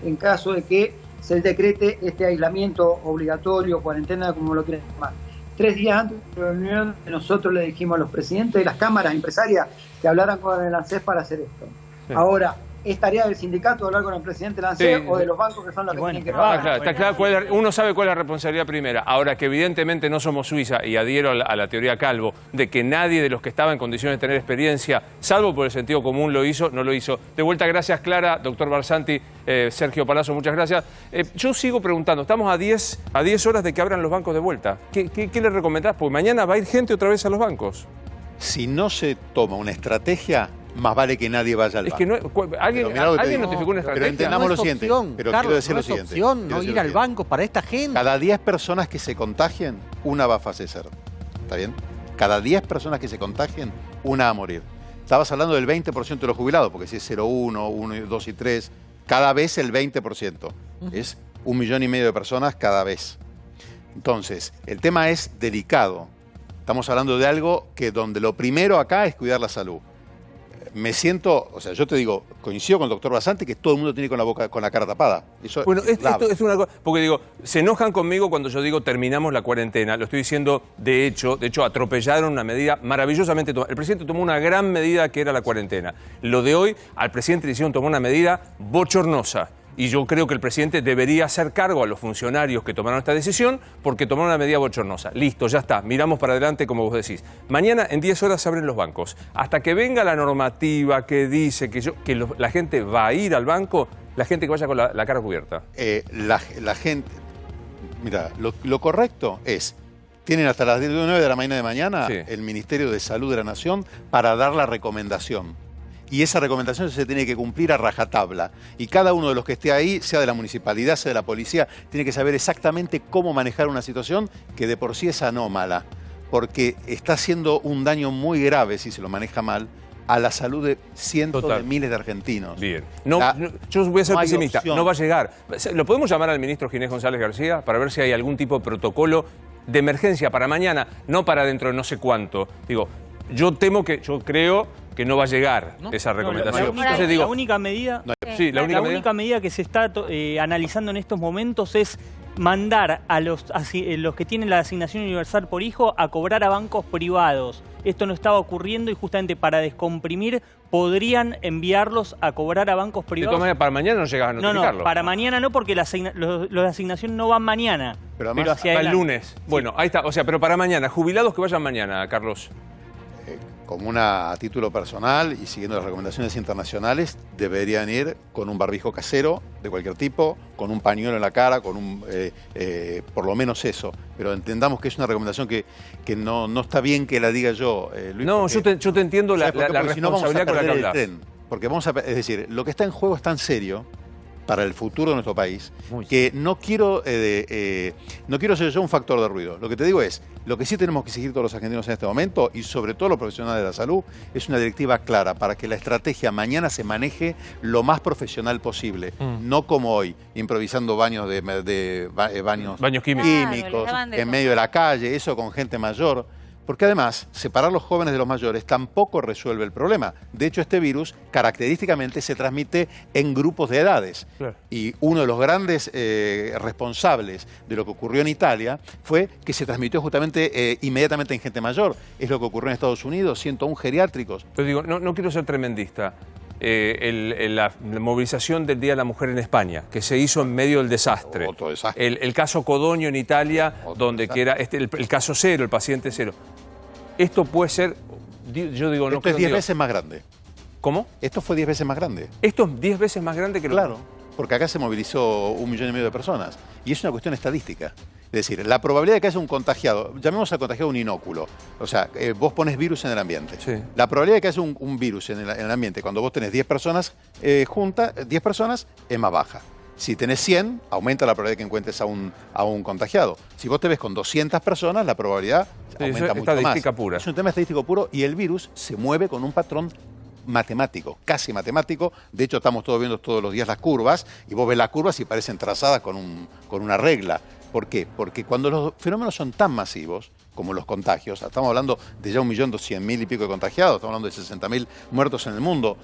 en caso de que se decrete este aislamiento obligatorio, cuarentena, como lo quieran llamar. 3 días antes de la reunión, nosotros le dijimos a los presidentes de las cámaras empresarias que hablaran con el ANSES para hacer esto. Sí. Ahora, ¿es tarea del sindicato hablar con el presidente del ANSES o de los bancos que son los que tienen que pagar? Claro, está claro, uno sabe cuál es la responsabilidad primera. Ahora, que evidentemente no somos Suiza, y adhiero a la teoría Calvo, de que nadie de los que estaba en condiciones de tener experiencia, salvo por el sentido común, lo hizo, no lo hizo. De vuelta, gracias, Clara, doctor Barsanti, Sergio Palazzo, muchas gracias. Yo sigo preguntando, estamos a 10 horas de que abran los bancos de vuelta. ¿Qué le recomendás? Porque mañana va a ir gente otra vez a los bancos. Si no se toma una estrategia, más vale que nadie vaya al banco. Es que alguien notificó una estrategia. Pero entendamos lo siguiente. Pero Carlos, quiero decir no lo siguiente. Opción, no ir al banco para esta gente. Cada 10 personas que se contagien, una va a fallecer. ¿Está bien? Cada 10 personas que se contagien, una va a morir. Estabas hablando del 20% de los jubilados, porque si es 0,1, 1, 2 y 3, cada vez el 20%. Es 1,5 millones de personas cada vez. Entonces, el tema es delicado. Estamos hablando de algo que donde lo primero acá es cuidar la salud. Me siento, o sea, yo te digo, coincido con el doctor Barsanti que todo el mundo tiene con la cara tapada. Eso bueno, esto es una cosa, porque digo, se enojan conmigo cuando yo digo terminamos la cuarentena. Lo estoy diciendo de hecho atropellaron una medida maravillosamente tomada. El presidente tomó una gran medida que era la cuarentena. Lo de hoy, al presidente le hicieron tomar una medida bochornosa. Y yo creo que el presidente debería hacer cargo a los funcionarios que tomaron esta decisión porque tomaron una medida bochornosa. Listo, ya está, miramos para adelante como vos decís. Mañana en 10 horas se abren los bancos. Hasta que venga la normativa que dice que la gente va a ir al banco, la gente que vaya con la cara cubierta. La gente, mira, lo correcto es, tienen hasta las 9 de la mañana de mañana el Ministerio de Salud de la Nación para dar la recomendación. Y esa recomendación se tiene que cumplir a rajatabla. Y cada uno de los que esté ahí, sea de la municipalidad, sea de la policía, tiene que saber exactamente cómo manejar una situación que de por sí es anómala. Porque está haciendo un daño muy grave, si se lo maneja mal, a la salud de cientos de miles de argentinos. Bien. Yo voy a ser pesimista. No va a llegar. ¿Lo podemos llamar al ministro Ginés González García para ver si hay algún tipo de protocolo de emergencia para mañana, no para dentro de no sé cuánto? Digo, yo creo que no va a llegar esa recomendación. La única medida que se está analizando en estos momentos es mandar a los que tienen la asignación universal por hijo a cobrar a bancos privados. Esto no estaba ocurriendo y justamente para descomprimir podrían enviarlos a cobrar a bancos privados. De todas maneras, para mañana no llegas a notificarlo. No, para mañana no, porque los de asignación no van mañana. Pero hacia el lunes. Bueno, ahí está. O sea, pero para mañana, jubilados que vayan mañana, Carlos. Como a título personal y siguiendo las recomendaciones internacionales, deberían ir con un barbijo casero de cualquier tipo, con un pañuelo en la cara, con por lo menos eso. Pero entendamos que es una recomendación que no está bien que la diga yo, Luis. No, yo te entiendo la responsabilidad con la que hablas. Porque es decir, lo que está en juego es tan serio para el futuro de nuestro país, que no quiero ser yo un factor de ruido. Lo que te digo es, lo que sí tenemos que exigir todos los argentinos en este momento, y sobre todo los profesionales de la salud, es una directiva clara para que la estrategia mañana se maneje lo más profesional posible, no como hoy, improvisando baños químicos en medio de la calle, eso con gente mayor. Porque además, separar los jóvenes de los mayores tampoco resuelve el problema. De hecho, este virus característicamente se transmite en grupos de edades. Claro. Y uno de los grandes responsables de lo que ocurrió en Italia fue que se transmitió justamente inmediatamente en gente mayor. Es lo que ocurrió en Estados Unidos, 101 geriátricos. Pero digo, no quiero ser tremendista. La movilización del Día de la Mujer en España, que se hizo en medio del desastre. Otro desastre. El caso Codogno en Italia, donde que era el caso cero, el paciente cero. Esto puede ser, yo digo, no. Esto es 10 veces más grande. ¿Cómo? Esto fue 10 veces más grande. Esto es 10 veces más grande que lo... Claro, porque acá se movilizó 1,5 millones de personas. Y es una cuestión estadística. Es decir, la probabilidad de que haya un contagiado, llamemos al contagiado un inóculo, o sea, vos pones virus en el ambiente. Sí. La probabilidad de que haya un virus en el ambiente, cuando vos tenés 10 personas juntas, 10 personas, es más baja. Si tenés 100, aumenta la probabilidad de que encuentres a un contagiado. Si vos te ves con 200 personas, la probabilidad aumenta mucho más. Estadística pura. Es un tema estadístico puro y el virus se mueve con un patrón matemático, casi matemático. De hecho, estamos viendo todos los días las curvas y vos ves las curvas y parecen trazadas con una regla. ¿Por qué? Porque cuando los fenómenos son tan masivos como los contagios, estamos hablando de ya 1.100.000 y pico de contagiados, estamos hablando de 60.000 muertos en el mundo,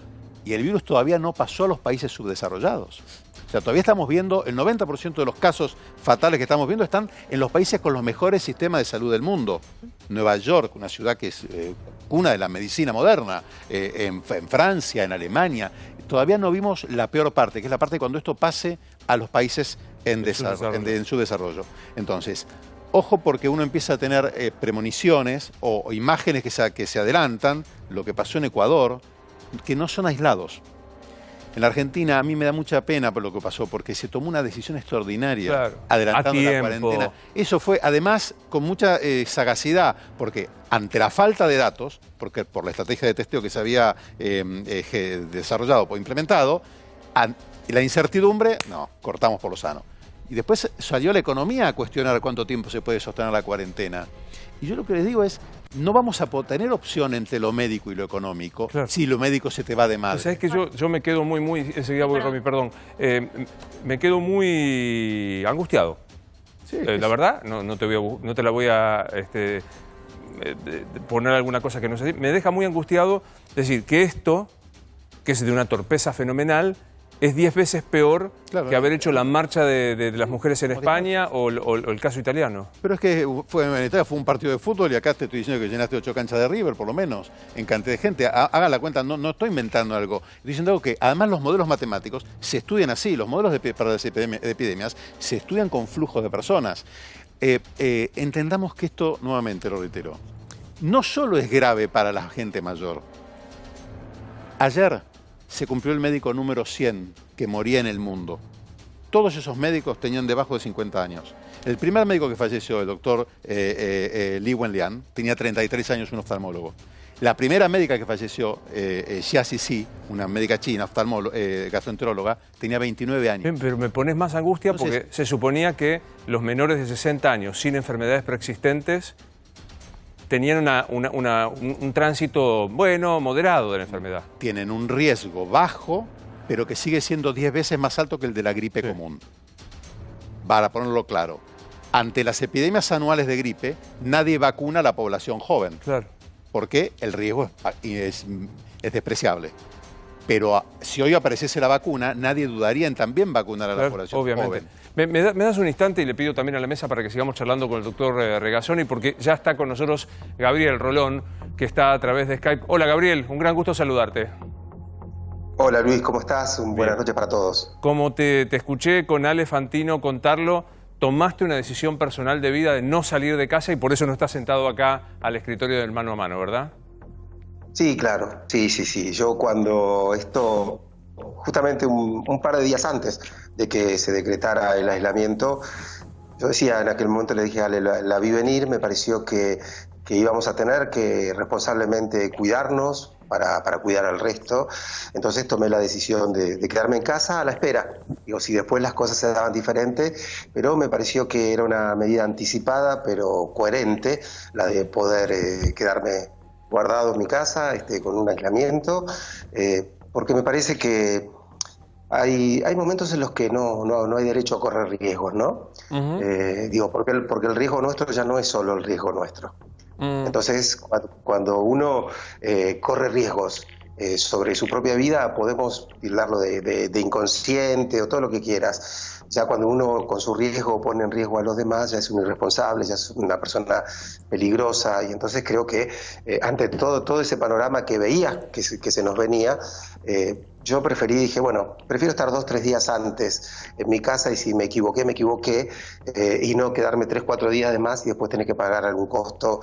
y el virus todavía no pasó a los países subdesarrollados. O sea, todavía estamos viendo, el 90% de los casos fatales que estamos viendo están en los países con los mejores sistemas de salud del mundo. Nueva York, una ciudad que es cuna de la medicina moderna, en Francia, en Alemania. Todavía no vimos la peor parte, que es la parte cuando esto pase a los países en su desarrollo. Entonces, ojo, porque uno empieza a tener premoniciones o imágenes que se adelantan, lo que pasó en Ecuador, que no son aislados. En la Argentina a mí me da mucha pena por lo que pasó, porque se tomó una decisión extraordinaria, adelantando la cuarentena. Eso fue, además, con mucha sagacidad, porque ante la falta de datos, porque por la estrategia de testeo que se había desarrollado o implementado, la incertidumbre, no, cortamos por lo sano. Y después salió la economía a cuestionar cuánto tiempo se puede sostener la cuarentena. Y yo lo que les digo es, no vamos a tener opción entre lo médico y lo económico, si lo médico se te va de madre. ¿Sabes que yo me quedo muy enseguida voy, Romy, perdón, me quedo muy angustiado. Sí, la verdad, no te la voy a poner alguna cosa que no sé. Me deja muy angustiado decir que esto, que es de una torpeza fenomenal, es 10 veces peor que haber hecho la marcha de las mujeres en España o el caso italiano. Pero es que en Italia fue un partido de fútbol y acá te estoy diciendo que llenaste 8 canchas de River, por lo menos, en cantidad de gente. Haga la cuenta, no estoy inventando algo. Estoy diciendo algo que además los modelos matemáticos se estudian así. Los modelos para las epidemias se estudian con flujos de personas. Entendamos que esto, nuevamente lo reitero, no solo es grave para la gente mayor. Ayer se cumplió el médico número 100 que moría en el mundo. Todos esos médicos tenían debajo de 50 años. El primer médico que falleció, el doctor Li Wenlian, tenía 33 años, un oftalmólogo. La primera médica que falleció, Xia Xixi, una médica china, gastroenteróloga, tenía 29 años. Bien, pero me pones más angustia porque se suponía que los menores de 60 años sin enfermedades preexistentes tenían un tránsito bueno, moderado de la enfermedad. Tienen un riesgo bajo, pero que sigue siendo 10 veces más alto que el de la gripe común. Para ponerlo claro, ante las epidemias anuales de gripe, nadie vacuna a la población joven. Claro. Porque el riesgo es despreciable. Pero si hoy apareciese la vacuna, nadie dudaría en también vacunar a la población joven. Me das un instante y le pido también a la mesa para que sigamos charlando con el doctor Regazzoni, porque ya está con nosotros Gabriel Rolón, que está a través de Skype. Hola Gabriel, un gran gusto saludarte. Hola Luis, ¿cómo estás? Buenas noches para todos. Como te escuché con Ale Fantino contarlo, tomaste una decisión personal de vida de no salir de casa y por eso no estás sentado acá al escritorio del mano a mano, ¿verdad? Sí, claro. Sí. Yo cuando esto, justamente un par de días antes de que se decretara el aislamiento, yo decía en aquel momento, le dije a Ale, la vi venir, me pareció que íbamos a tener que responsablemente cuidarnos para cuidar al resto. Entonces tomé la decisión de quedarme en casa a la espera. Digo, si después las cosas se daban diferentes, pero me pareció que era una medida anticipada, pero coherente, la de poder quedarme guardado en mi casa, con un aislamiento, porque me parece que hay momentos en los que no hay derecho a correr riesgos, ¿no? Digo, porque el riesgo nuestro ya no es solo el riesgo nuestro. Entonces, cuando uno corre riesgos sobre su propia vida, podemos tildarlo de inconsciente o todo lo que quieras. Ya cuando uno con su riesgo pone en riesgo a los demás, ya es un irresponsable, ya es una persona peligrosa. Y entonces creo que ante todo ese panorama que veía, que se nos venía, yo dije, bueno, prefiero estar 2 o 3 días antes en mi casa y si me equivoqué, y no quedarme 3 o 4 días de más y después tener que pagar algún costo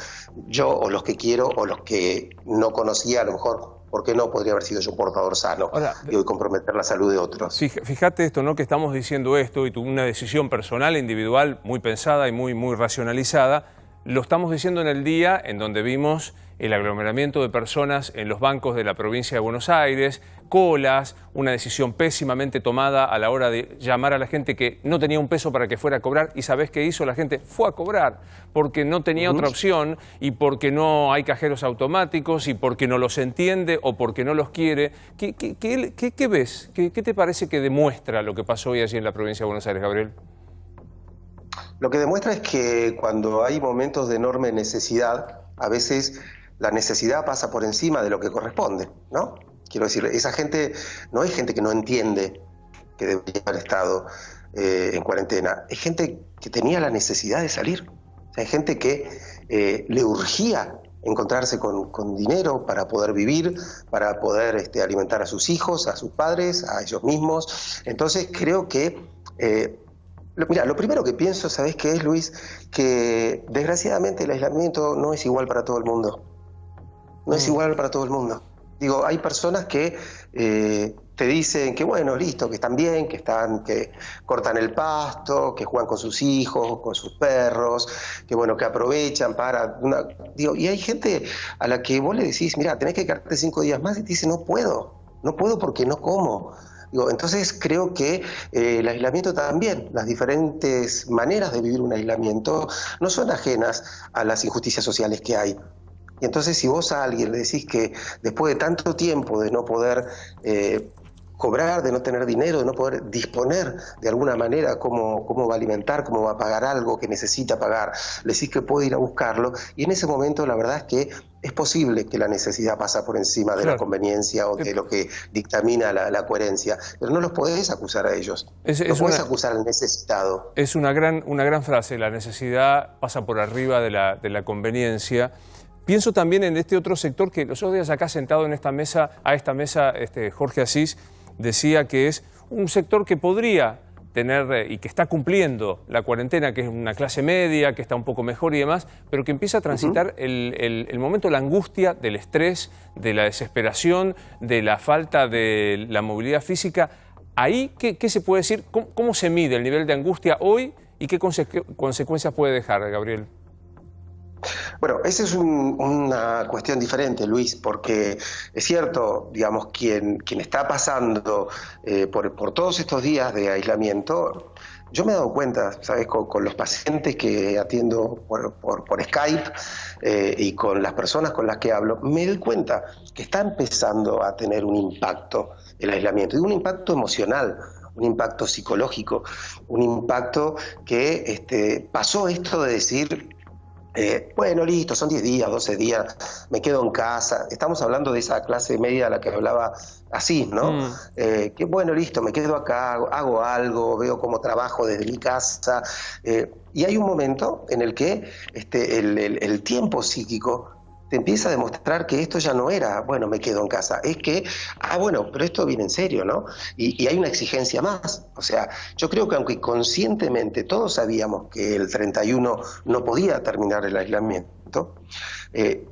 yo o los que quiero o los que no conocía a lo mejor. ¿Por qué no podría haber sido yo portador sano y comprometer la salud de otros? Fíjate esto, ¿no? Que estamos diciendo esto y una decisión personal, individual, muy pensada y muy racionalizada. Lo estamos diciendo en el día en donde vimos el aglomeramiento de personas en los bancos de la provincia de Buenos Aires, colas, una decisión pésimamente tomada a la hora de llamar a la gente que no tenía un peso para que fuera a cobrar. ¿Y sabés qué hizo? La gente fue a cobrar porque no tenía otra opción y porque no hay cajeros automáticos y porque no los entiende o porque no los quiere. ¿Qué ves? ¿Qué te parece que demuestra lo que pasó hoy allí en la provincia de Buenos Aires, Gabriel? Lo que demuestra es que cuando hay momentos de enorme necesidad, a veces la necesidad pasa por encima de lo que corresponde, ¿no? Quiero decir, esa gente no es gente que no entiende que debería haber estado en cuarentena, es gente que tenía la necesidad de salir, o sea, hay gente que le urgía encontrarse con dinero para poder vivir, para poder alimentar a sus hijos, a sus padres, a ellos mismos. Entonces creo que mira, lo primero que pienso, ¿sabés qué es, Luis? Que desgraciadamente el aislamiento no es igual para todo el mundo. No es igual para todo el mundo. Digo, hay personas que te dicen que bueno, listo, que están bien, que cortan el pasto, que juegan con sus hijos, con sus perros, que bueno, que aprovechan para... y hay gente a la que vos le decís, mira, tenés que quedarte 5 días más y te dice, no puedo porque no como. Entonces creo que el aislamiento también, las diferentes maneras de vivir un aislamiento no son ajenas a las injusticias sociales que hay. Y entonces si vos a alguien le decís que después de tanto tiempo de no poder cobrar, de no tener dinero, de no poder disponer de alguna manera cómo va a alimentar, cómo va a pagar algo que necesita pagar, le decís que puede ir a buscarlo, y en ese momento la verdad es que es posible que la necesidad pasa por encima de la conveniencia o de lo que dictamina la coherencia, pero no los podés acusar a ellos, no podés acusar al necesitado. Es una gran frase, la necesidad pasa por arriba de la conveniencia. Pienso también en este otro sector que los otros días acá sentado en esta mesa, Jorge Asís decía que es un sector que podría tener y que está cumpliendo la cuarentena, que es una clase media, que está un poco mejor y demás, pero que empieza a transitar el momento de la angustia, del estrés, de la desesperación, de la falta de la movilidad física. Ahí, ¿qué se puede decir? ¿Cómo se mide el nivel de angustia hoy y qué consecuencias puede dejar, Gabriel? Bueno, esa es una cuestión diferente, Luis, porque es cierto, digamos, quien está pasando por todos estos días de aislamiento, yo me he dado cuenta, ¿sabes? Con los pacientes que atiendo por Skype y con las personas con las que hablo, me doy cuenta que está empezando a tener un impacto el aislamiento, y un impacto emocional, un impacto psicológico, un impacto que pasó esto de decir... bueno, listo, son 10 días, 12 días, me quedo en casa. Estamos hablando de esa clase media a la que hablaba así, ¿no? Que bueno, listo, me quedo acá, hago algo, veo cómo trabajo desde mi casa. Y hay un momento en el que el tiempo psíquico te empieza a demostrar que esto ya no era, bueno, me quedo en casa, es que, bueno, pero esto viene en serio, ¿no? Y hay una exigencia más. O sea, yo creo que aunque conscientemente todos sabíamos que el 31 no podía terminar el aislamiento,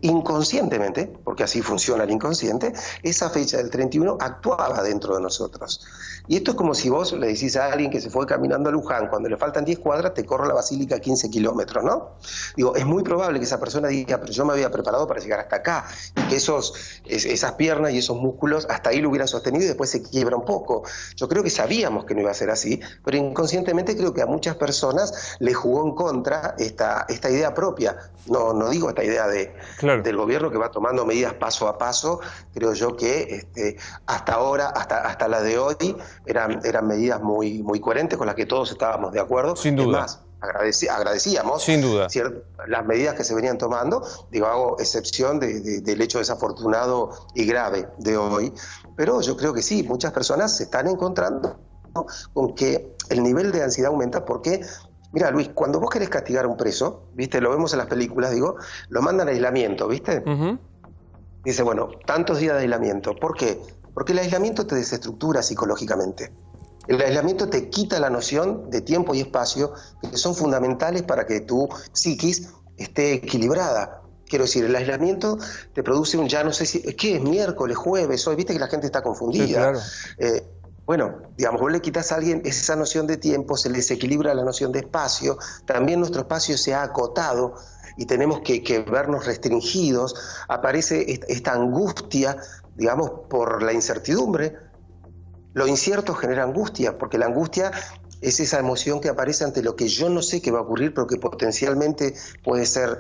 inconscientemente, porque así funciona el inconsciente, esa fecha del 31 actuaba dentro de nosotros. Y esto es como si vos le decís a alguien que se fue caminando a Luján, cuando le faltan 10 cuadras, te corro la basílica 15 kilómetros, ¿no? Digo, es muy probable que esa persona diga, pero yo me había preparado para llegar hasta acá, y que esas piernas y esos músculos hasta ahí lo hubieran sostenido y después se quiebra un poco. Yo creo que sabíamos que no iba a ser así, pero inconscientemente creo que a muchas personas le jugó en contra esta idea propia. No digo esta idea del gobierno que va tomando medidas paso a paso. Creo yo que hasta ahora, hasta la de hoy, eran medidas muy coherentes con las que todos estábamos de acuerdo. Sin duda. Es más, agradecíamos sin duda las medidas que se venían tomando. Digo, hago excepción del hecho desafortunado y grave de hoy, pero yo creo que sí, muchas personas se están encontrando con que el nivel de ansiedad aumenta porque... Mira, Luis, cuando vos querés castigar a un preso, ¿viste? Lo vemos en las películas, digo, lo mandan a aislamiento, ¿viste? Dice, bueno, tantos días de aislamiento. ¿Por qué? Porque el aislamiento te desestructura psicológicamente. El aislamiento te quita la noción de tiempo y espacio que son fundamentales para que tu psiquis esté equilibrada. Quiero decir, el aislamiento te produce ya no sé si... ¿Qué es? Miércoles, jueves, hoy, ¿viste que la gente está confundida? Sí, claro. Bueno, digamos, vos le quitas a alguien esa noción de tiempo, se le desequilibra la noción de espacio, también nuestro espacio se ha acotado y tenemos que vernos restringidos, aparece esta angustia, digamos, por la incertidumbre. Lo incierto genera angustia, porque la angustia es esa emoción que aparece ante lo que yo no sé qué va a ocurrir, pero que potencialmente puede ser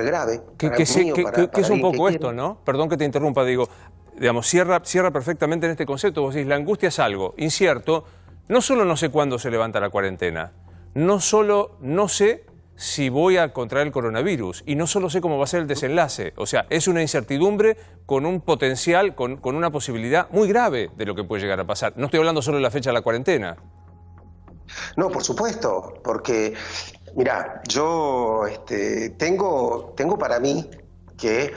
grave. Que es un poco esto, ¿no? Perdón que te interrumpa, digo... Digamos, cierra perfectamente en este concepto. Vos decís, la angustia es algo incierto. No solo no sé cuándo se levanta la cuarentena, no solo no sé si voy a contraer el coronavirus y no solo sé cómo va a ser el desenlace. O sea, es una incertidumbre con un potencial, con una posibilidad muy grave de lo que puede llegar a pasar. No estoy hablando solo de la fecha de la cuarentena. No, por supuesto, porque, mira, yo tengo para mí que...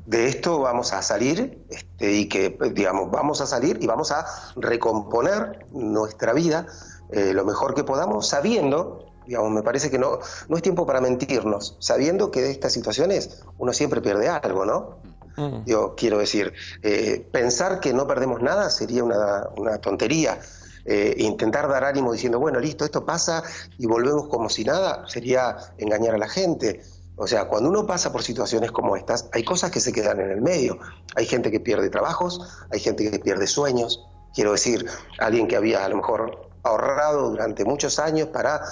de esto vamos a salir y que, digamos, vamos a salir y vamos a recomponer nuestra vida lo mejor que podamos, sabiendo, digamos, me parece que no es tiempo para mentirnos, sabiendo que de estas situaciones uno siempre pierde algo, ¿no? Yo quiero decir, pensar que no perdemos nada sería una tontería. Intentar dar ánimo diciendo, bueno, listo, esto pasa y volvemos como si nada, sería engañar a la gente. O sea, cuando uno pasa por situaciones como estas, hay cosas que se quedan en el medio. Hay gente que pierde trabajos, hay gente que pierde sueños. Quiero decir, alguien que había a lo mejor ahorrado durante muchos años para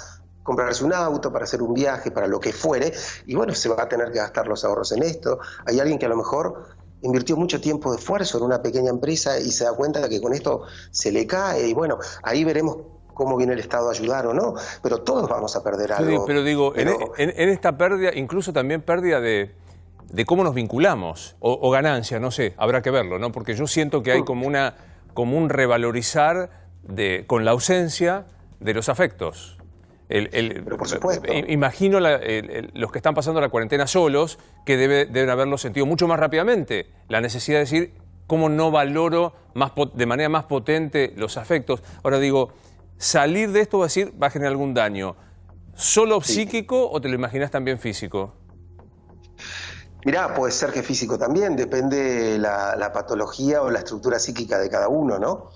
comprarse un auto, para hacer un viaje, para lo que fuere, y bueno, se va a tener que gastar los ahorros en esto. Hay alguien que a lo mejor invirtió mucho tiempo de esfuerzo en una pequeña empresa y se da cuenta de que con esto se le cae y bueno, ahí veremos cómo viene el Estado a ayudar o no, pero todos vamos a perder algo. Sí, pero digo, en esta pérdida, incluso también pérdida de cómo nos vinculamos, o ganancia, no sé, habrá que verlo, ¿no? Porque yo siento que hay como un revalorizar con la ausencia de los afectos. Pero por supuesto. Imagino los que están pasando la cuarentena solos, que deben haberlo sentido mucho más rápidamente. La necesidad de decir cómo no valoro de manera más potente los afectos. Ahora digo, salir de esto va a generar algún daño. ¿Solo psíquico o te lo imaginas también físico? Mirá, puede ser que físico también, depende la patología o la estructura psíquica de cada uno, ¿no?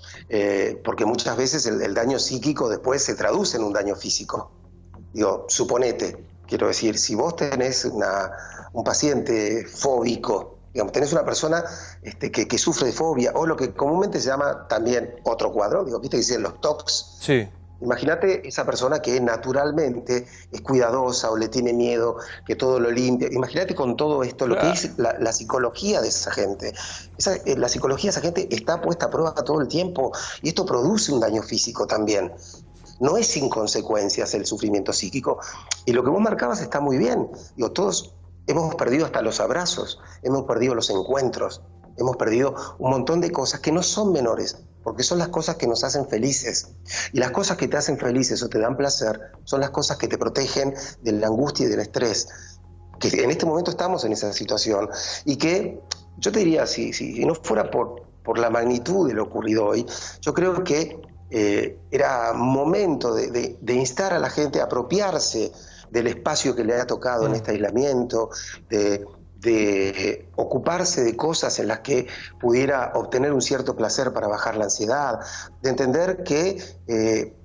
Porque muchas veces el daño psíquico después se traduce en un daño físico. Digo, suponete, quiero decir, si vos tenés un paciente fóbico, digamos, tenés una persona que sufre de fobia, o lo que comúnmente se llama también otro cuadro, digo, viste que dicen los TOCs. Sí. Imagínate esa persona que naturalmente es cuidadosa o le tiene miedo, que todo lo limpia. Imagínate con todo esto, lo que es la psicología de esa gente. La psicología de esa gente está puesta a prueba todo el tiempo y esto produce un daño físico también. No es sin consecuencias el sufrimiento psíquico. Y lo que vos marcabas está muy bien. Digo, todos hemos perdido hasta los abrazos, hemos perdido los encuentros, hemos perdido un montón de cosas que no son menores, porque son las cosas que nos hacen felices. Y las cosas que te hacen felices o te dan placer son las cosas que te protegen de la angustia y del estrés. Que en este momento estamos en esa situación. Y que, yo te diría, si no fuera por la magnitud de lo ocurrido hoy, yo creo que era momento de instar a la gente a apropiarse del espacio que le ha tocado en este aislamiento, de ocuparse de cosas en las que pudiera obtener un cierto placer para bajar la ansiedad, de entender que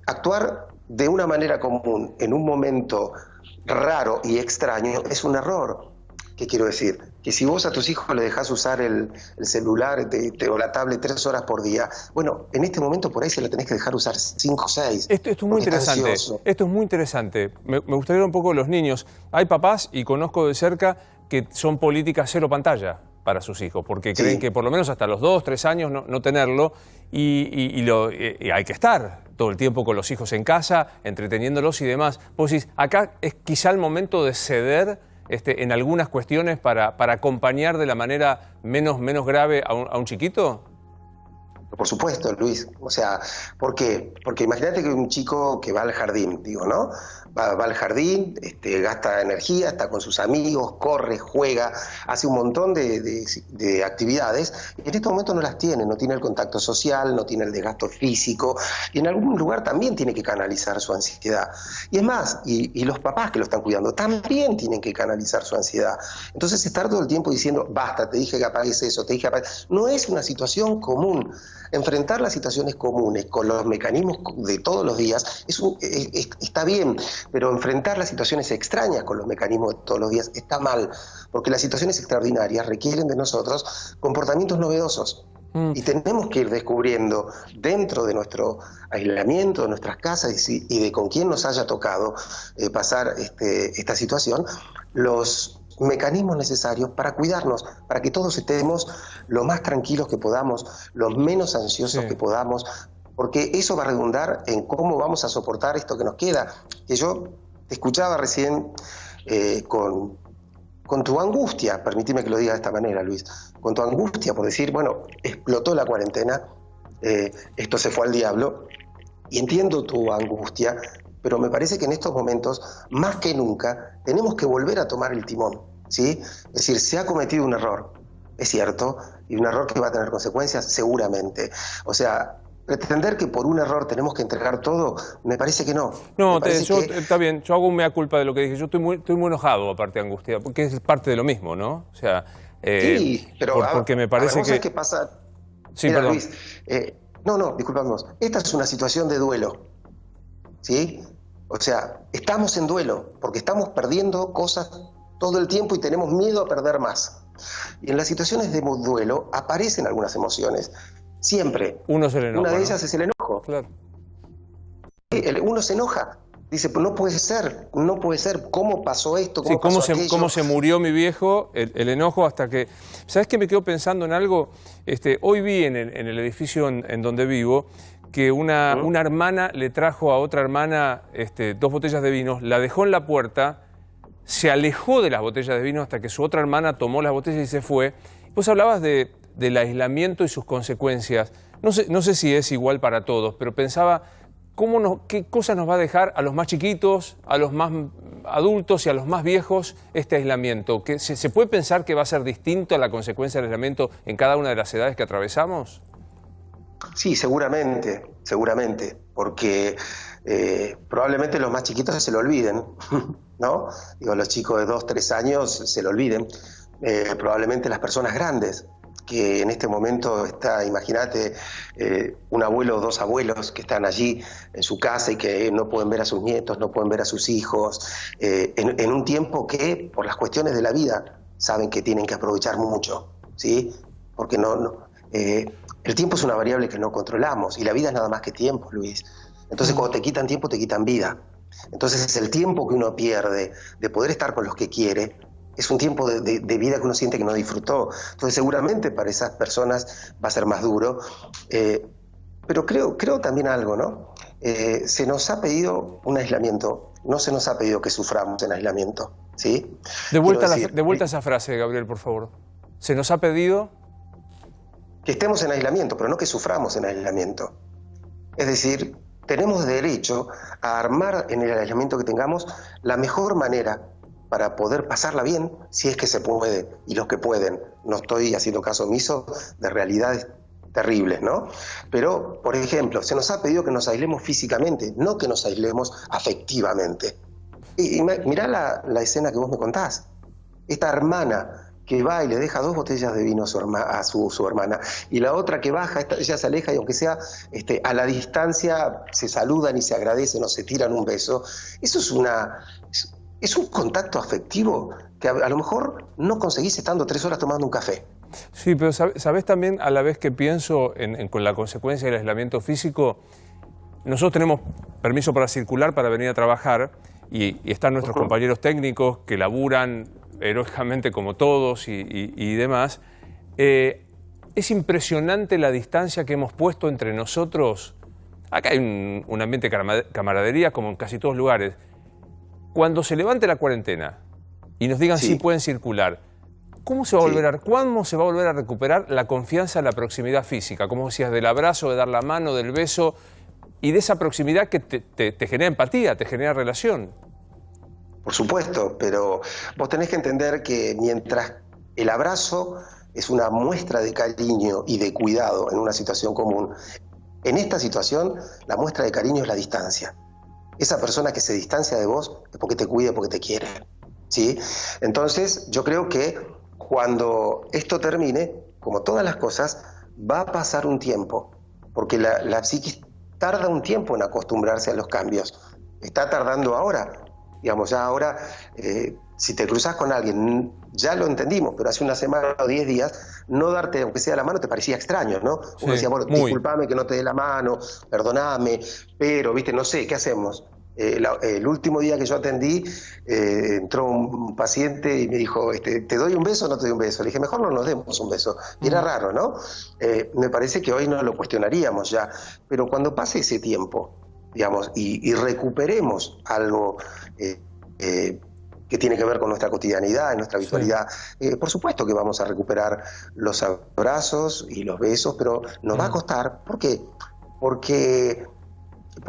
actuar de una manera común en un momento raro y extraño es un error. ¿Qué quiero decir? Que si vos a tus hijos le dejás usar el celular o la tablet 3 horas por día, bueno, en este momento por ahí se la tenés que dejar usar 5 o 6. Esto es muy interesante. Esto es muy interesante. Me gustaría ver un poco de los niños. Hay papás, y conozco de cerca, que son políticas cero pantalla para sus hijos, porque creen que por lo menos hasta los 2, 3 años no tenerlo, y hay que estar todo el tiempo con los hijos en casa, entreteniéndolos y demás. Vos decís, acá es quizá el momento de ceder en algunas cuestiones para acompañar de la manera menos grave a un chiquito. Por supuesto, Luis. O sea, ¿por qué? Porque imagínate que un chico que va al jardín, digo, ¿no? Va al jardín, gasta energía, está con sus amigos, corre, juega, hace un montón de actividades y en este momento no las tiene, no tiene el contacto social, no tiene el desgasto físico y en algún lugar también tiene que canalizar su ansiedad. Y es más, y los papás que lo están cuidando también tienen que canalizar su ansiedad. Entonces estar todo el tiempo diciendo, basta, te dije que apagues eso, te dije que apagues, no es una situación común. Enfrentar las situaciones comunes con los mecanismos de todos los días está bien, pero enfrentar las situaciones extrañas con los mecanismos de todos los días está mal, porque las situaciones extraordinarias requieren de nosotros comportamientos novedosos. Y tenemos que ir descubriendo dentro de nuestro aislamiento, de nuestras casas y de con quién nos haya tocado pasar esta situación, los mecanismos necesarios para cuidarnos, para que todos estemos lo más tranquilos que podamos, los menos ansiosos que podamos, porque eso va a redundar en cómo vamos a soportar esto que nos queda. Que yo te escuchaba recién con tu angustia, permíteme que lo diga de esta manera, Luis, con tu angustia por decir, bueno, explotó la cuarentena, esto se fue al diablo, y entiendo tu angustia, pero me parece que en estos momentos, más que nunca, tenemos que volver a tomar el timón, ¿sí? Es decir, se ha cometido un error, es cierto, y un error que va a tener consecuencias seguramente. O sea, pretender que por un error tenemos que entregar todo, me parece que no. No, está bien, yo hago un mea culpa de lo que dije. Yo estoy muy enojado, aparte de angustia, porque es parte de lo mismo, ¿no? O sea, sí, pero porque me parece que... ¿Qué pasa? Sí, mira, perdón. Luis, disculpadnos. Esta es una situación de duelo, ¿sí? O sea, estamos en duelo, porque estamos perdiendo cosas todo el tiempo y tenemos miedo a perder más. Y en las situaciones de duelo aparecen algunas emociones. Siempre. Uno se le enoja, una de ellas es el enojo. Claro. Uno se enoja. dice, pues no puede ser, ¿cómo pasó esto? ¿Cómo se murió mi viejo? El enojo hasta que... ¿Sabes qué? Me quedo pensando en algo. Hoy vi en el edificio en donde vivo que una hermana le trajo a otra hermana 2 botellas de vino, la dejó en la puerta, se alejó de las botellas de vino hasta que su otra hermana tomó las botellas y se fue. Vos hablabas del aislamiento y sus consecuencias. No sé si es igual para todos, pero pensaba... ¿Qué cosas nos va a dejar a los más chiquitos, a los más adultos y a los más viejos este aislamiento? ¿Se puede pensar que va a ser distinto a la consecuencia del aislamiento en cada una de las edades que atravesamos? Sí, seguramente, porque probablemente los más chiquitos se lo olviden, ¿no? Digo, los chicos de 2, 3 años se lo olviden, probablemente las personas grandes, que en este momento está, imagínate, un abuelo o 2 abuelos que están allí en su casa y que no pueden ver a sus nietos, no pueden ver a sus hijos, en un tiempo que, por las cuestiones de la vida, saben que tienen que aprovechar mucho, ¿sí? Porque el tiempo es una variable que no controlamos y la vida es nada más que tiempo, Luis. Entonces, cuando te quitan tiempo, te quitan vida. Entonces, es el tiempo que uno pierde de poder estar con los que quiere. Es un tiempo de vida que uno siente que no disfrutó. Entonces seguramente para esas personas va a ser más duro. Pero creo también algo, ¿no? Se nos ha pedido un aislamiento, no se nos ha pedido que suframos en aislamiento, ¿sí? De vuelta a esa frase, Gabriel, por favor. ¿Se nos ha pedido? Que estemos en aislamiento, pero no que suframos en aislamiento. Es decir, tenemos derecho a armar en el aislamiento que tengamos la mejor manera para poder pasarla bien, si es que se puede, y los que pueden. No estoy haciendo caso omiso de realidades terribles, ¿no? Pero, por ejemplo, se nos ha pedido que nos aislemos físicamente, no que nos aislemos afectivamente. Y mirá la escena que vos me contás. Esta hermana que va y le deja 2 botellas de vino a su hermana, y la otra que baja, ella se aleja y aunque sea a la distancia se saludan y se agradecen o se tiran un beso. Eso es un contacto afectivo que a lo mejor no conseguís estando 3 horas tomando un café. Sí, pero ¿sabés también a la vez que pienso con la consecuencia del aislamiento físico? Nosotros tenemos permiso para circular, para venir a trabajar, y están nuestros compañeros técnicos que laburan heroicamente como todos y demás. Es impresionante la distancia que hemos puesto entre nosotros. Acá hay un ambiente de camaradería como en casi todos lugares. Cuando se levante la cuarentena y nos digan si pueden circular, ¿cómo se va a ¿cuándo se va a volver a recuperar la confianza en la proximidad física? Como decías, del abrazo, de dar la mano, del beso y de esa proximidad que te genera empatía, te genera relación. Por supuesto, pero vos tenés que entender que mientras el abrazo es una muestra de cariño y de cuidado en una situación común, en esta situación la muestra de cariño es la distancia. Esa persona que se distancia de vos es porque te cuida, porque te quiere, ¿sí? Entonces, yo creo que cuando esto termine, como todas las cosas, va a pasar un tiempo, porque la psiquis tarda un tiempo en acostumbrarse a los cambios. Está tardando ahora, digamos, ya ahora, si te cruzas con alguien, ya lo entendimos, pero hace una semana o 10 días, no darte, aunque sea la mano, te parecía extraño, ¿no? Uno decía, bueno, disculpame que no te dé la mano, perdoname, pero, viste, no sé, ¿qué hacemos? El último día que yo atendí, entró un paciente y me dijo, ¿te doy un beso o no te doy un beso? Le dije, mejor no nos demos un beso. Y era raro, ¿no? Me parece que hoy no lo cuestionaríamos ya, pero cuando pase ese tiempo, digamos, y recuperemos algo que tiene que ver con nuestra cotidianidad, nuestra habitualidad, por supuesto que vamos a recuperar los abrazos y los besos, pero nos va a costar. ¿Por qué? Porque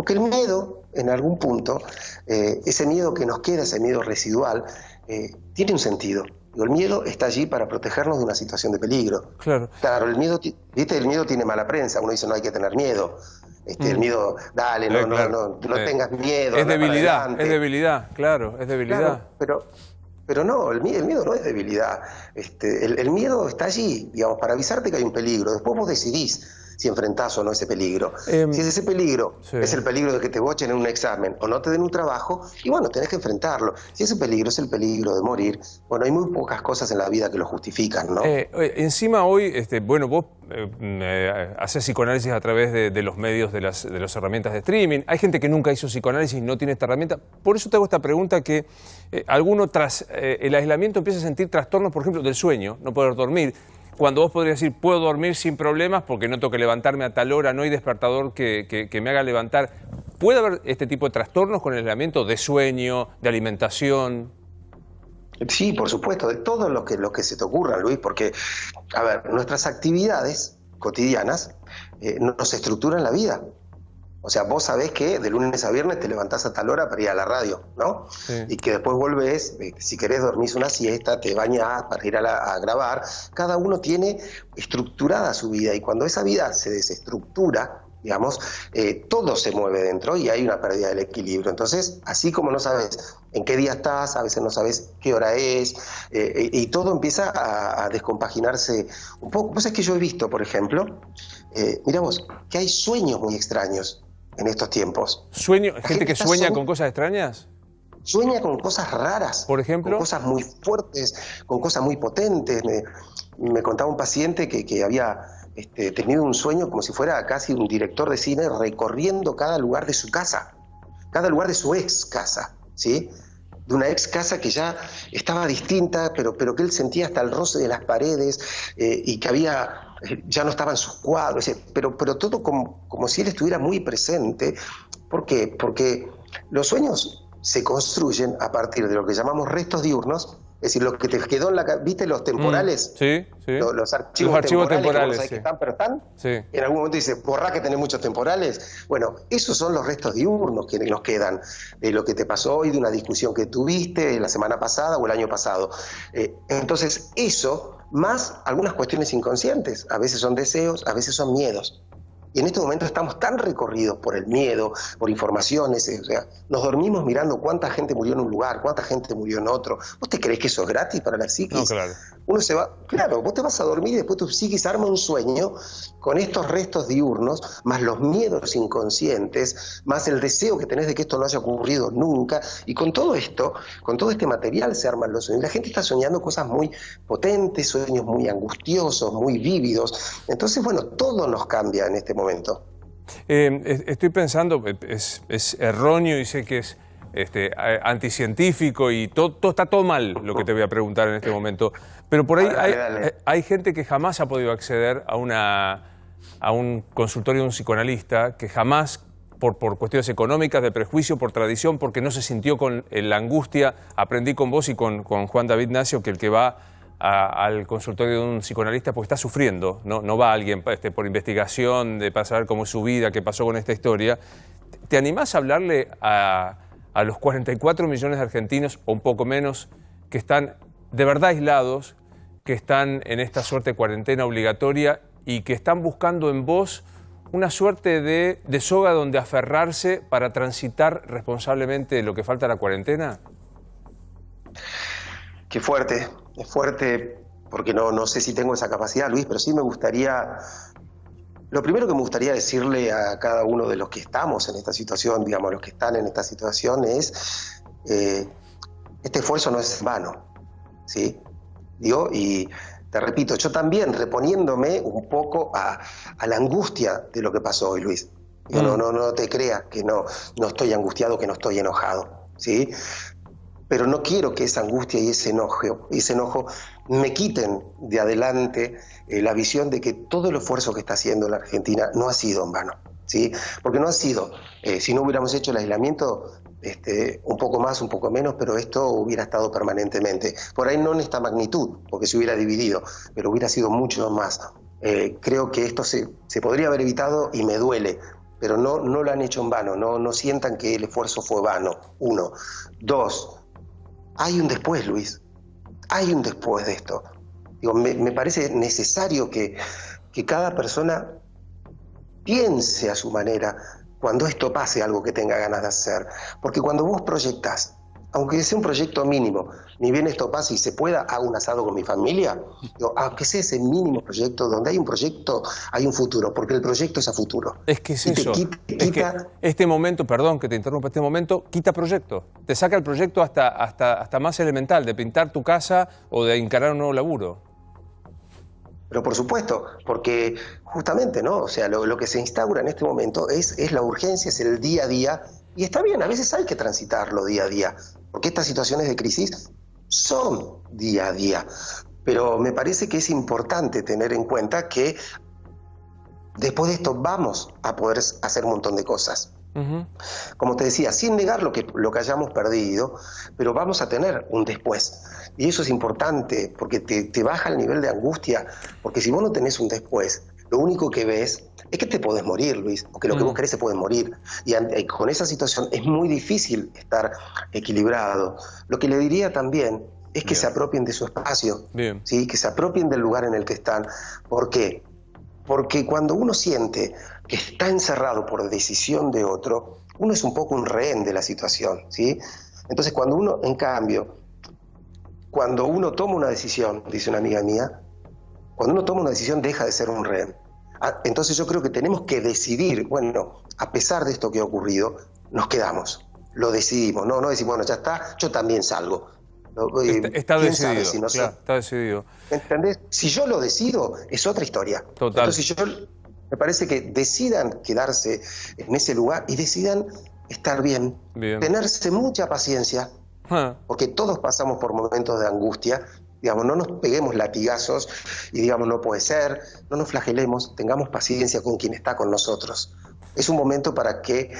el miedo, en algún punto, ese miedo que nos queda, ese miedo residual, tiene un sentido. El miedo está allí para protegernos de una situación de peligro. Claro, el miedo tiene mala prensa. Uno dice, no hay que tener miedo. El miedo, dale, no tengas miedo. Es debilidad, claro, es debilidad. Claro, pero no, el miedo no es debilidad. El miedo está allí, digamos, para avisarte que hay un peligro. Después vos decidís si enfrentás o no ese peligro. Si es ese peligro, es el peligro de que te bochen en un examen o no te den un trabajo, y bueno, tenés que enfrentarlo. Si ese peligro es el peligro de morir, bueno, hay muy pocas cosas en la vida que lo justifican, ¿no? Encima hoy, bueno, vos haces psicoanálisis a través de los medios, de las herramientas de streaming. Hay gente que nunca hizo psicoanálisis y no tiene esta herramienta. Por eso te hago esta pregunta que alguno tras el aislamiento empieza a sentir trastornos, por ejemplo, del sueño, no poder dormir. Cuando vos podrías decir, puedo dormir sin problemas porque no tengo que levantarme a tal hora, no hay despertador que me haga levantar. ¿Puede haber este tipo de trastornos con el aislamiento de sueño, de alimentación? Sí, por supuesto, de todo lo que se te ocurra, Luis, porque, a ver, nuestras actividades cotidianas nos estructuran la vida. O sea, vos sabés que de lunes a viernes te levantás a tal hora para ir a la radio, ¿no? Sí. Y que después volvés, si querés dormís una siesta, te bañás para ir a grabar. Cada uno tiene estructurada su vida, y cuando esa vida se desestructura, digamos, todo se mueve dentro y hay una pérdida del equilibrio. Entonces, así como no sabes en qué día estás, a veces no sabes qué hora es, y todo empieza a descompaginarse un poco. Vos sabés que yo he visto, por ejemplo, mira vos, que hay sueños muy extraños en estos tiempos. ¿Gente que sueña con cosas extrañas? Sueña con cosas raras. ¿Por ejemplo? Con cosas muy fuertes, con cosas muy potentes. Me contaba un paciente que había tenido un sueño como si fuera casi un director de cine recorriendo cada lugar de su casa, cada lugar de su ex casa, ¿sí? De una ex casa que ya estaba distinta, pero que él sentía hasta el roce de las paredes, y que ya no estaban sus cuadros, pero todo como si él estuviera muy presente. ¿Por qué? Porque los sueños se construyen a partir de lo que llamamos restos diurnos, es decir, lo que te quedó en la... ¿Viste los temporales? Sí. Los archivos temporales que están, pero están. Sí. En algún momento dice, borrá que tenés muchos temporales. Bueno, esos son los restos diurnos que nos quedan de lo que te pasó hoy, de una discusión que tuviste la semana pasada o el año pasado. Entonces, eso, más algunas cuestiones inconscientes. A veces son deseos, a veces son miedos. Y en este momento estamos tan recorridos por el miedo, por informaciones, o sea, nos dormimos mirando cuánta gente murió en un lugar, cuánta gente murió en otro. ¿Vos te creés que eso es gratis para la psiquis? No, claro. Uno se va, claro, vos te vas a dormir y después tu psiquis arma un sueño con estos restos diurnos, más los miedos inconscientes, más el deseo que tenés de que esto no haya ocurrido nunca, y con todo esto, con todo este material se arman los sueños. La gente está soñando cosas muy potentes, sueños muy angustiosos, muy vívidos. Entonces, bueno, todo nos cambia en este momento. Estoy pensando, es erróneo y sé que es anticientífico y está todo mal lo que te voy a preguntar en este momento, pero por ahí hay gente que jamás ha podido acceder a un consultorio de un psicoanalista, que jamás, por cuestiones económicas, de prejuicio, por tradición, porque no se sintió con la angustia. Aprendí con vos y con Juan David Nacio que el que va al consultorio de un psicoanalista porque está sufriendo, no va alguien por investigación, para saber cómo es su vida, qué pasó con esta historia. ¿Te animás a hablarle a los 44 millones de argentinos, o un poco menos, que están de verdad aislados, que están en esta suerte de cuarentena obligatoria y que están buscando en vos una suerte de soga donde aferrarse para transitar responsablemente lo que falta a la cuarentena? Qué fuerte, es fuerte, porque no sé si tengo esa capacidad, Luis, pero sí me gustaría... Lo primero que me gustaría decirle a cada uno de los que estamos en esta situación, digamos, los que están en esta situación, es este esfuerzo no es en vano, ¿sí? Digo, y te repito, yo también reponiéndome un poco a la angustia de lo que pasó hoy, Luis. Digo, no te creas que no estoy angustiado, que no estoy enojado, ¿sí? Pero no quiero que esa angustia y ese enojo me quiten de adelante la visión de que todo el esfuerzo que está haciendo la Argentina no ha sido en vano, ¿sí? Porque no ha sido, si no hubiéramos hecho el aislamiento, un poco más, un poco menos, pero esto hubiera estado permanentemente. Por ahí no en esta magnitud, porque se hubiera dividido, pero hubiera sido mucho más. Creo que esto se podría haber evitado y me duele, pero no lo han hecho en vano, no sientan que el esfuerzo fue vano, 1. 2, hay un después, Luis, hay un después de esto. Digo, me parece necesario que cada persona piense a su manera cuando esto pase algo que tenga ganas de hacer. Porque cuando vos proyectás aunque sea un proyecto mínimo, ni bien esto pase y se pueda, hago un asado con mi familia, digo, aunque sea ese mínimo proyecto, donde hay un proyecto, hay un futuro, porque el proyecto es a futuro. Es que es eso. Es que este momento, perdón que te interrumpa, este momento quita proyecto. Te saca el proyecto hasta más elemental, de pintar tu casa o de encarar un nuevo laburo. Pero por supuesto, porque justamente, ¿no? O sea, lo que se instaura en este momento es la urgencia, es el día a día, y está bien, a veces hay que transitarlo día a día, porque estas situaciones de crisis son día a día. Pero me parece que es importante tener en cuenta que después de esto vamos a poder hacer un montón de cosas. Como te decía, sin negar lo que hayamos perdido, pero vamos a tener un después. Y eso es importante porque te baja el nivel de angustia, porque si vos no tenés un después, lo único que ves es que te podés morir, Luis, o que lo que vos querés se puede morir. Y con esa situación es muy difícil estar equilibrado. Lo que le diría también es que se apropien de su espacio, ¿sí? Que se apropien del lugar en el que están. ¿Por qué? Porque cuando uno siente que está encerrado por decisión de otro, uno es un poco un rehén de la situación, ¿sí? Entonces cuando uno, en cambio, cuando uno toma una decisión, dice una amiga mía, cuando uno toma una decisión deja de ser un rehén. Entonces yo creo que tenemos que decidir, bueno, a pesar de esto que ha ocurrido, nos quedamos, lo decidimos, no decimos, bueno, ya está, yo también salgo. Está decidido, si no claro, está decidido. ¿Entendés? Si yo lo decido, es otra historia. Total. Entonces me parece que decidan quedarse en ese lugar y decidan estar bien. Tenerse mucha paciencia, porque todos pasamos por momentos de angustia. Digamos, no nos peguemos latigazos y digamos, no puede ser, no nos flagelemos, tengamos paciencia con quien está con nosotros. Es un momento para que,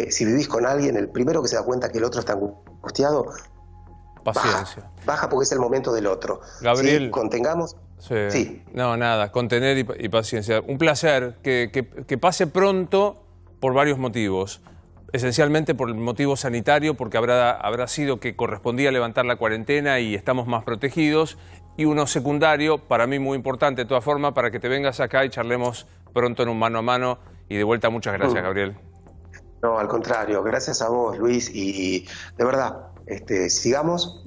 si vivís con alguien, el primero que se da cuenta que el otro está angustiado, paciencia. Baja porque es el momento del otro. Gabriel. ¿Sí? Contengamos. Sí. No, nada, contener y paciencia. Un placer que pase pronto por varios motivos. Esencialmente por el motivo sanitario, porque habrá sido que correspondía levantar la cuarentena y estamos más protegidos. Y uno secundario, para mí muy importante de todas formas, para que te vengas acá y charlemos pronto en un mano a mano. Y de vuelta, muchas gracias, Gabriel. No, al contrario, gracias a vos, Luis, y de verdad, sigamos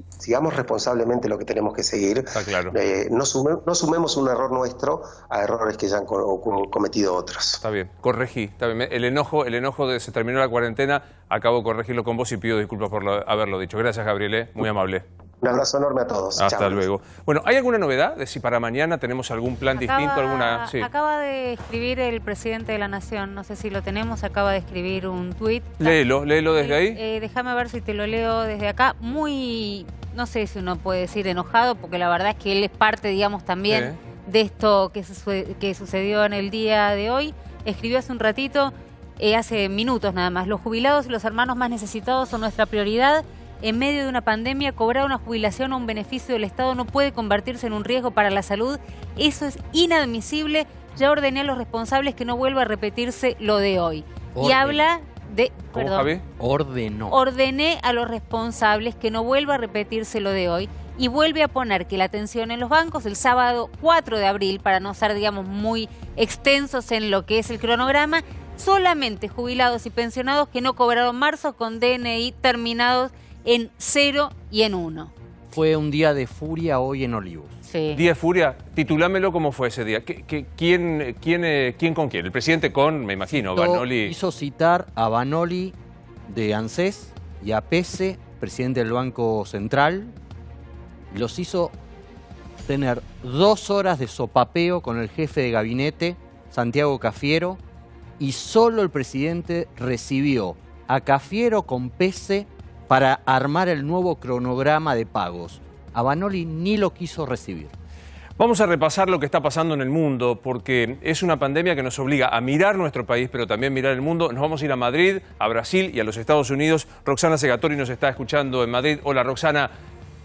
responsablemente lo que tenemos que seguir. Está claro. No sumemos un error nuestro a errores que ya han cometido otros. Está bien, corregí. Está bien. El enojo de se terminó la cuarentena, acabo de corregirlo con vos y pido disculpas por haberlo dicho. Gracias, Gabriel, muy amable. Un abrazo enorme a todos. Hasta Chao. luego. Bueno, ¿hay alguna novedad de si para mañana tenemos algún plan distinto? Sí. Acaba de escribir el presidente de la Nación, no sé si lo tenemos, acaba de escribir un tuit. Léelo desde ahí. Déjame ver si te lo leo desde acá. Muy, no sé si uno puede decir enojado, porque la verdad es que él es parte, digamos, también de esto que sucedió en el día de hoy. Escribió hace un ratito, hace minutos nada más: los jubilados y los hermanos más necesitados son nuestra prioridad. En medio de una pandemia, cobrar una jubilación o un beneficio del Estado no puede convertirse en un riesgo para la salud. Eso es inadmisible. Ya ordené a los responsables que no vuelva a repetirse lo de hoy. Y habla de... ¿Cómo, Javi? Ordené a los responsables que no vuelva a repetirse lo de hoy. Y vuelve a poner que la atención en los bancos el sábado 4 de abril, para no ser, digamos, muy extensos en lo que es el cronograma, solamente jubilados y pensionados que no cobraron marzo con DNI terminados en 0 y en 1. Fue un día de furia hoy en Olivos. Sí. ¿Día de furia? Titulámelo, ¿cómo fue ese día? ¿Quién con quién? El presidente con, me imagino, Vanoli. Hizo citar a Vanoli de ANSES y a Pese, presidente del Banco Central. Los hizo tener 2 horas de sopapeo con el jefe de gabinete, Santiago Cafiero, y solo el presidente recibió a Cafiero con Pese para armar el nuevo cronograma de pagos. A Vanoli ni lo quiso recibir. Vamos a repasar lo que está pasando en el mundo, porque es una pandemia que nos obliga a mirar nuestro país, pero también mirar el mundo. Nos vamos a ir a Madrid, a Brasil y a los Estados Unidos. Roxana Segatori nos está escuchando en Madrid. Hola, Roxana.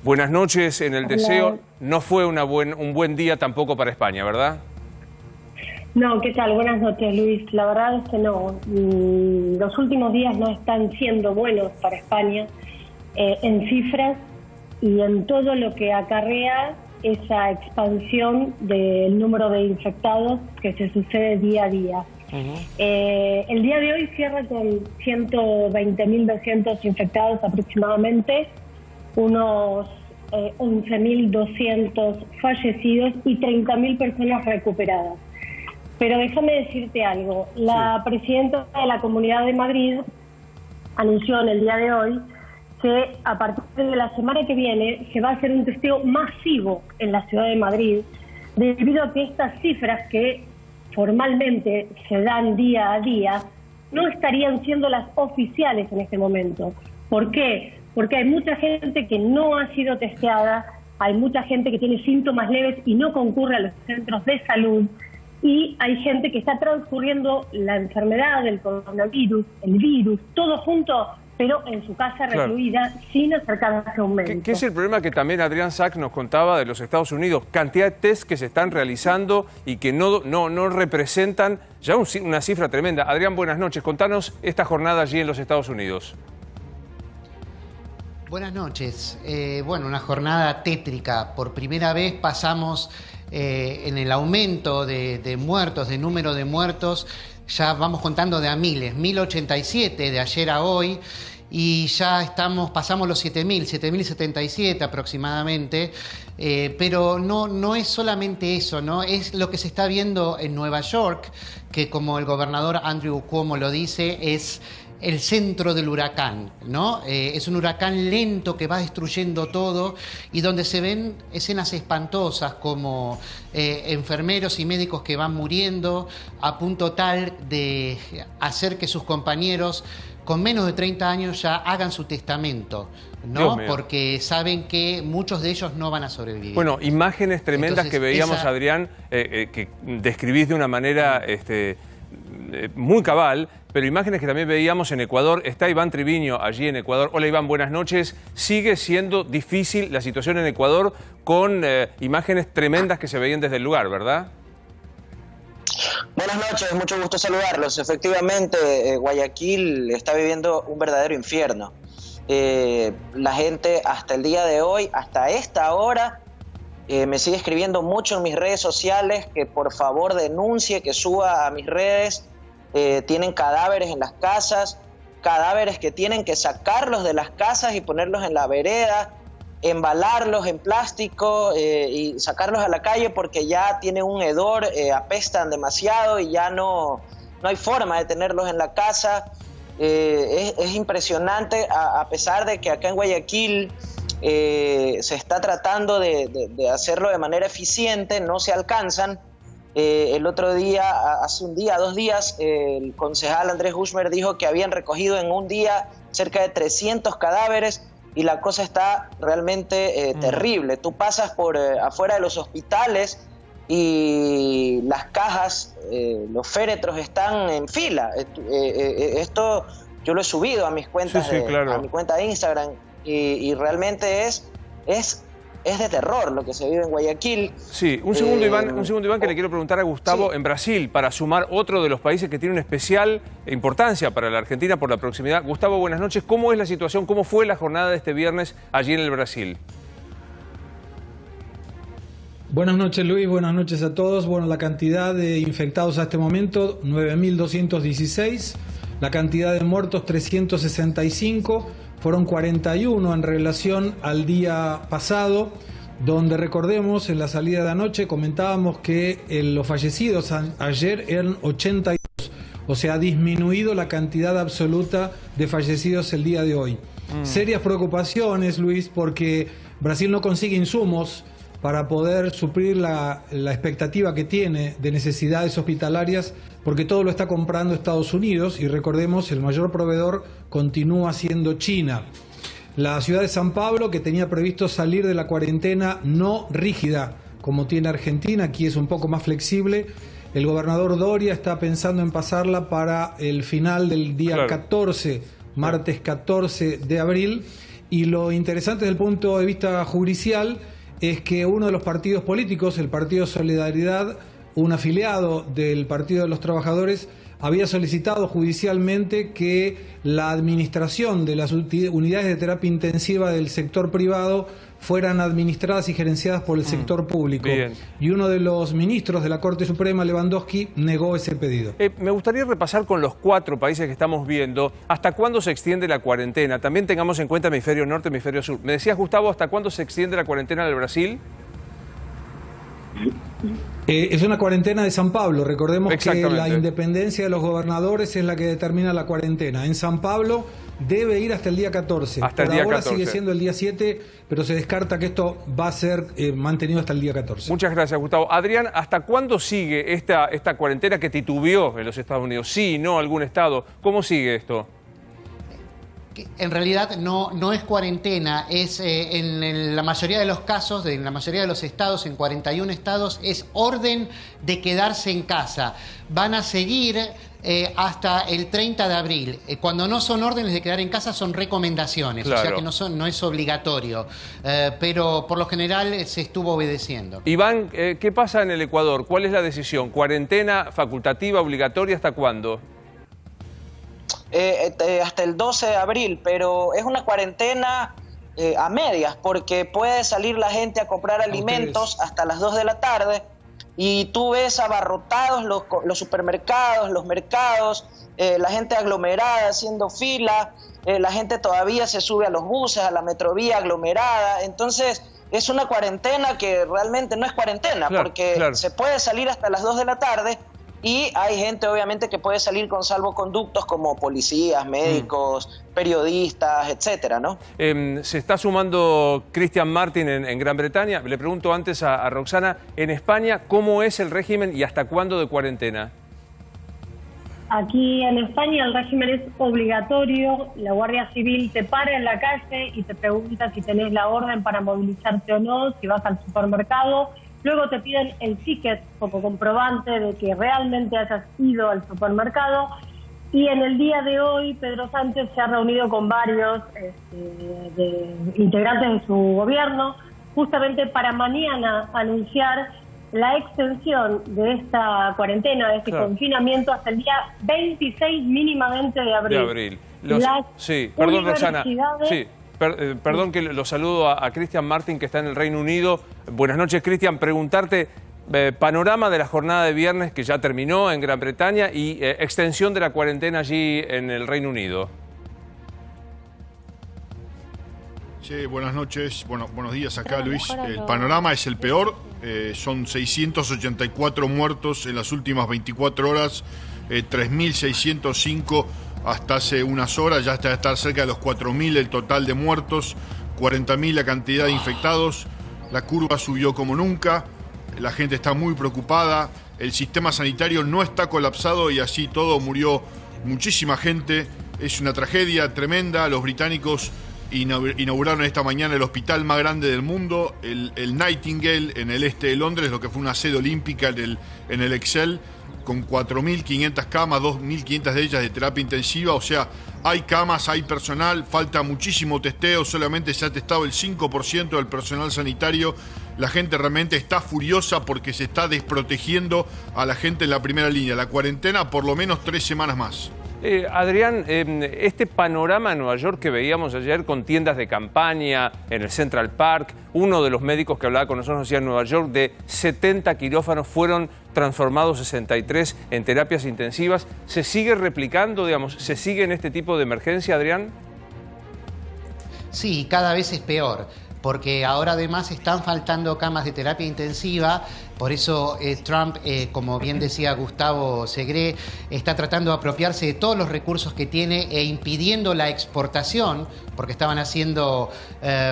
Buenas noches en el deseo. No fue un buen día tampoco para España, ¿verdad? No, ¿qué tal? Buenas noches, Luis. La verdad es que no. Los últimos días no están siendo buenos para España en cifras y en todo lo que acarrea esa expansión del número de infectados que se sucede día a día. El día de hoy cierra con 120.200 infectados aproximadamente, unos 11.200 fallecidos y 30.000 personas recuperadas. Pero déjame decirte algo, la presidenta de la Comunidad de Madrid anunció en el día de hoy que a partir de la semana que viene se va a hacer un testeo masivo en la ciudad de Madrid, debido a que estas cifras que formalmente se dan día a día no estarían siendo las oficiales en este momento. ¿Por qué? Porque hay mucha gente que no ha sido testeada, hay mucha gente que tiene síntomas leves y no concurre a los centros de salud, y hay gente que está transcurriendo la enfermedad del coronavirus, el virus, todo junto, pero en su casa recluida, sin acercarse a un médico. ¿Qué es el problema que también Adrián Sachs nos contaba de los Estados Unidos? Cantidad de test que se están realizando y que no representan ya una cifra tremenda. Adrián, buenas noches. Contanos esta jornada allí en los Estados Unidos. Buenas noches. Bueno, una jornada tétrica. Por primera vez pasamos en el aumento de muertos, de número de muertos. Ya vamos contando de a miles, 1.087 de ayer a hoy, y ya pasamos los 7.077 aproximadamente, pero no es solamente eso, ¿no? Es lo que se está viendo en Nueva York, que como el gobernador Andrew Cuomo lo dice, es el centro del huracán, ¿no? Es un huracán lento que va destruyendo todo y donde se ven escenas espantosas como enfermeros y médicos que van muriendo a punto tal de hacer que sus compañeros con menos de 30 años ya hagan su testamento, ¿no? Porque saben que muchos de ellos no van a sobrevivir. Bueno, imágenes tremendas. Entonces, que veíamos, Adrián, que describís de una manera muy cabal, pero imágenes que también veíamos en Ecuador. Está Iván Triviño allí en Ecuador. Hola Iván, buenas noches. Sigue siendo difícil la situación en Ecuador con imágenes tremendas que se veían desde el lugar, ¿verdad? Buenas noches, mucho gusto saludarlos. Efectivamente, Guayaquil está viviendo un verdadero infierno. La gente hasta el día de hoy, hasta esta hora, me sigue escribiendo mucho en mis redes sociales que por favor denuncie, que suba a mis redes. Tienen cadáveres en las casas, cadáveres que tienen que sacarlos de las casas y ponerlos en la vereda, embalarlos en plástico y sacarlos a la calle porque ya tienen un hedor, apestan demasiado y ya no hay forma de tenerlos en la casa. Es impresionante, a pesar de que acá en Guayaquil se está tratando de hacerlo de manera eficiente, no se alcanzan. El otro día, hace un día, 2 días, el concejal Andrés Ushmer dijo que habían recogido en un día cerca de 300 cadáveres y la cosa está realmente terrible. Tú pasas por afuera de los hospitales y las cajas, los féretros están en fila. Esto yo lo he subido a mis cuentas, a mi cuenta de Instagram y realmente es de terror lo que se vive en Guayaquil. Sí, un segundo Iván, que le quiero preguntar a Gustavo, sí. En Brasil, para sumar otro de los países que tiene una especial importancia para la Argentina por la proximidad. Gustavo, buenas noches. ¿Cómo es la situación? ¿Cómo fue la jornada de este viernes allí en el Brasil? Buenas noches, Luis. Buenas noches a todos. Bueno, la cantidad de infectados a este momento, 9.216. La cantidad de muertos, 365. Fueron 41 en relación al día pasado, donde recordemos, en la salida de anoche comentábamos que los fallecidos ayer eran 82, o sea, ha disminuido la cantidad absoluta de fallecidos el día de hoy. Serias preocupaciones, Luis, porque Brasil no consigue insumos para poder suplir la expectativa que tiene de necesidades hospitalarias, porque todo lo está comprando Estados Unidos y recordemos, el mayor proveedor continúa siendo China. La ciudad de San Pablo, que tenía previsto salir de la cuarentena no rígida, como tiene Argentina, aquí es un poco más flexible. El gobernador Doria está pensando en pasarla para el final del día 14, martes 14 de abril. Y lo interesante desde el punto de vista judicial es que uno de los partidos políticos, el Partido Solidaridad, un afiliado del Partido de los Trabajadores, había solicitado judicialmente que la administración de las unidades de terapia intensiva del sector privado fueran administradas y gerenciadas por el sector público. Bien. Y uno de los ministros de la Corte Suprema, Lewandowski, negó ese pedido. Me gustaría repasar con los 4 países que estamos viendo hasta cuándo se extiende la cuarentena. También tengamos en cuenta hemisferio norte, hemisferio sur. Me decías, Gustavo, ¿hasta cuándo se extiende la cuarentena del Brasil? Es una cuarentena de San Pablo. Recordemos que la independencia de los gobernadores es la que determina la cuarentena. En San Pablo debe ir hasta el día 14. Hasta el Por día ahora 14. sigue siendo el día 7, pero se descarta que esto va a ser mantenido hasta el día 14. Muchas gracias, Gustavo. Adrián, ¿hasta cuándo sigue esta cuarentena que titubeó en los Estados Unidos? Sí, no, algún estado. ¿Cómo sigue esto? En realidad no es cuarentena, es en la mayoría de los casos, en la mayoría de los estados, en 41 estados, es orden de quedarse en casa. Van a seguir hasta el 30 de abril. Cuando no son órdenes de quedar en casa son recomendaciones, Claro. o sea que no es obligatorio, pero por lo general se estuvo obedeciendo. Iván, ¿qué pasa en el Ecuador? ¿Cuál es la decisión? ¿Cuarentena facultativa, obligatoria, hasta cuándo? Hasta el 12 de abril, pero es una cuarentena a medias, porque puede salir la gente a comprar alimentos hasta las 2 de la tarde y tú ves abarrotados los supermercados, los mercados, la gente aglomerada haciendo fila, la gente todavía se sube a los buses, a la metrovía aglomerada. Entonces es una cuarentena que realmente no es cuarentena, porque se puede salir hasta las 2 de la tarde. Y hay gente, obviamente, que puede salir con salvoconductos como policías, médicos, periodistas, etcétera, ¿no? Se está sumando Christian Martin en Gran Bretaña. Le pregunto antes a Roxana, en España, ¿cómo es el régimen y hasta cuándo de cuarentena? Aquí en España el régimen es obligatorio. La Guardia Civil te para en la calle y te pregunta si tenés la orden para movilizarte o no, si vas al supermercado. Luego te piden el ticket como comprobante de que realmente hayas ido al supermercado. Y en el día de hoy, Pedro Sánchez se ha reunido con varios integrantes de su gobierno, justamente para mañana anunciar la extensión de esta cuarentena, de este confinamiento, hasta el día 26 mínimamente de abril. Perdón, Roxana. Sí. Perdón que lo saludo a Christian Martin, que está en el Reino Unido. Buenas noches, Christian. Preguntarte, panorama de la jornada de viernes que ya terminó en Gran Bretaña y extensión de la cuarentena allí en el Reino Unido. Sí, buenas noches, buenos días acá, Luis. El panorama es el peor. Son 684 muertos en las últimas 24 horas, 3.605 hasta hace unas horas, ya está estar cerca de los 4.000 el total de muertos, 40.000 la cantidad de infectados, la curva subió como nunca, la gente está muy preocupada, el sistema sanitario no está colapsado y así todo murió muchísima gente, es una tragedia tremenda. Los británicos inauguraron esta mañana el hospital más grande del mundo, el Nightingale, en el este de Londres, lo que fue una sede olímpica en el Excel, con 4.500 camas, 2.500 de ellas de terapia intensiva. O sea, hay camas, hay personal, falta muchísimo testeo, solamente se ha testado el 5% del personal sanitario. La gente realmente está furiosa porque se está desprotegiendo a la gente en la primera línea. La cuarentena por lo menos 3 semanas más. Adrián, este panorama en Nueva York que veíamos ayer con tiendas de campaña en el Central Park, uno de los médicos que hablaba con nosotros decía en Nueva York de 70 quirófanos fueron transformados 63 en terapias intensivas. ¿Se sigue replicando, digamos, se sigue en este tipo de emergencia, Adrián? Sí, cada vez es peor, porque ahora además están faltando camas de terapia intensiva. Por eso Trump, como bien decía Gustavo Segre, está tratando de apropiarse de todos los recursos que tiene e impidiendo la exportación, porque estaban haciendo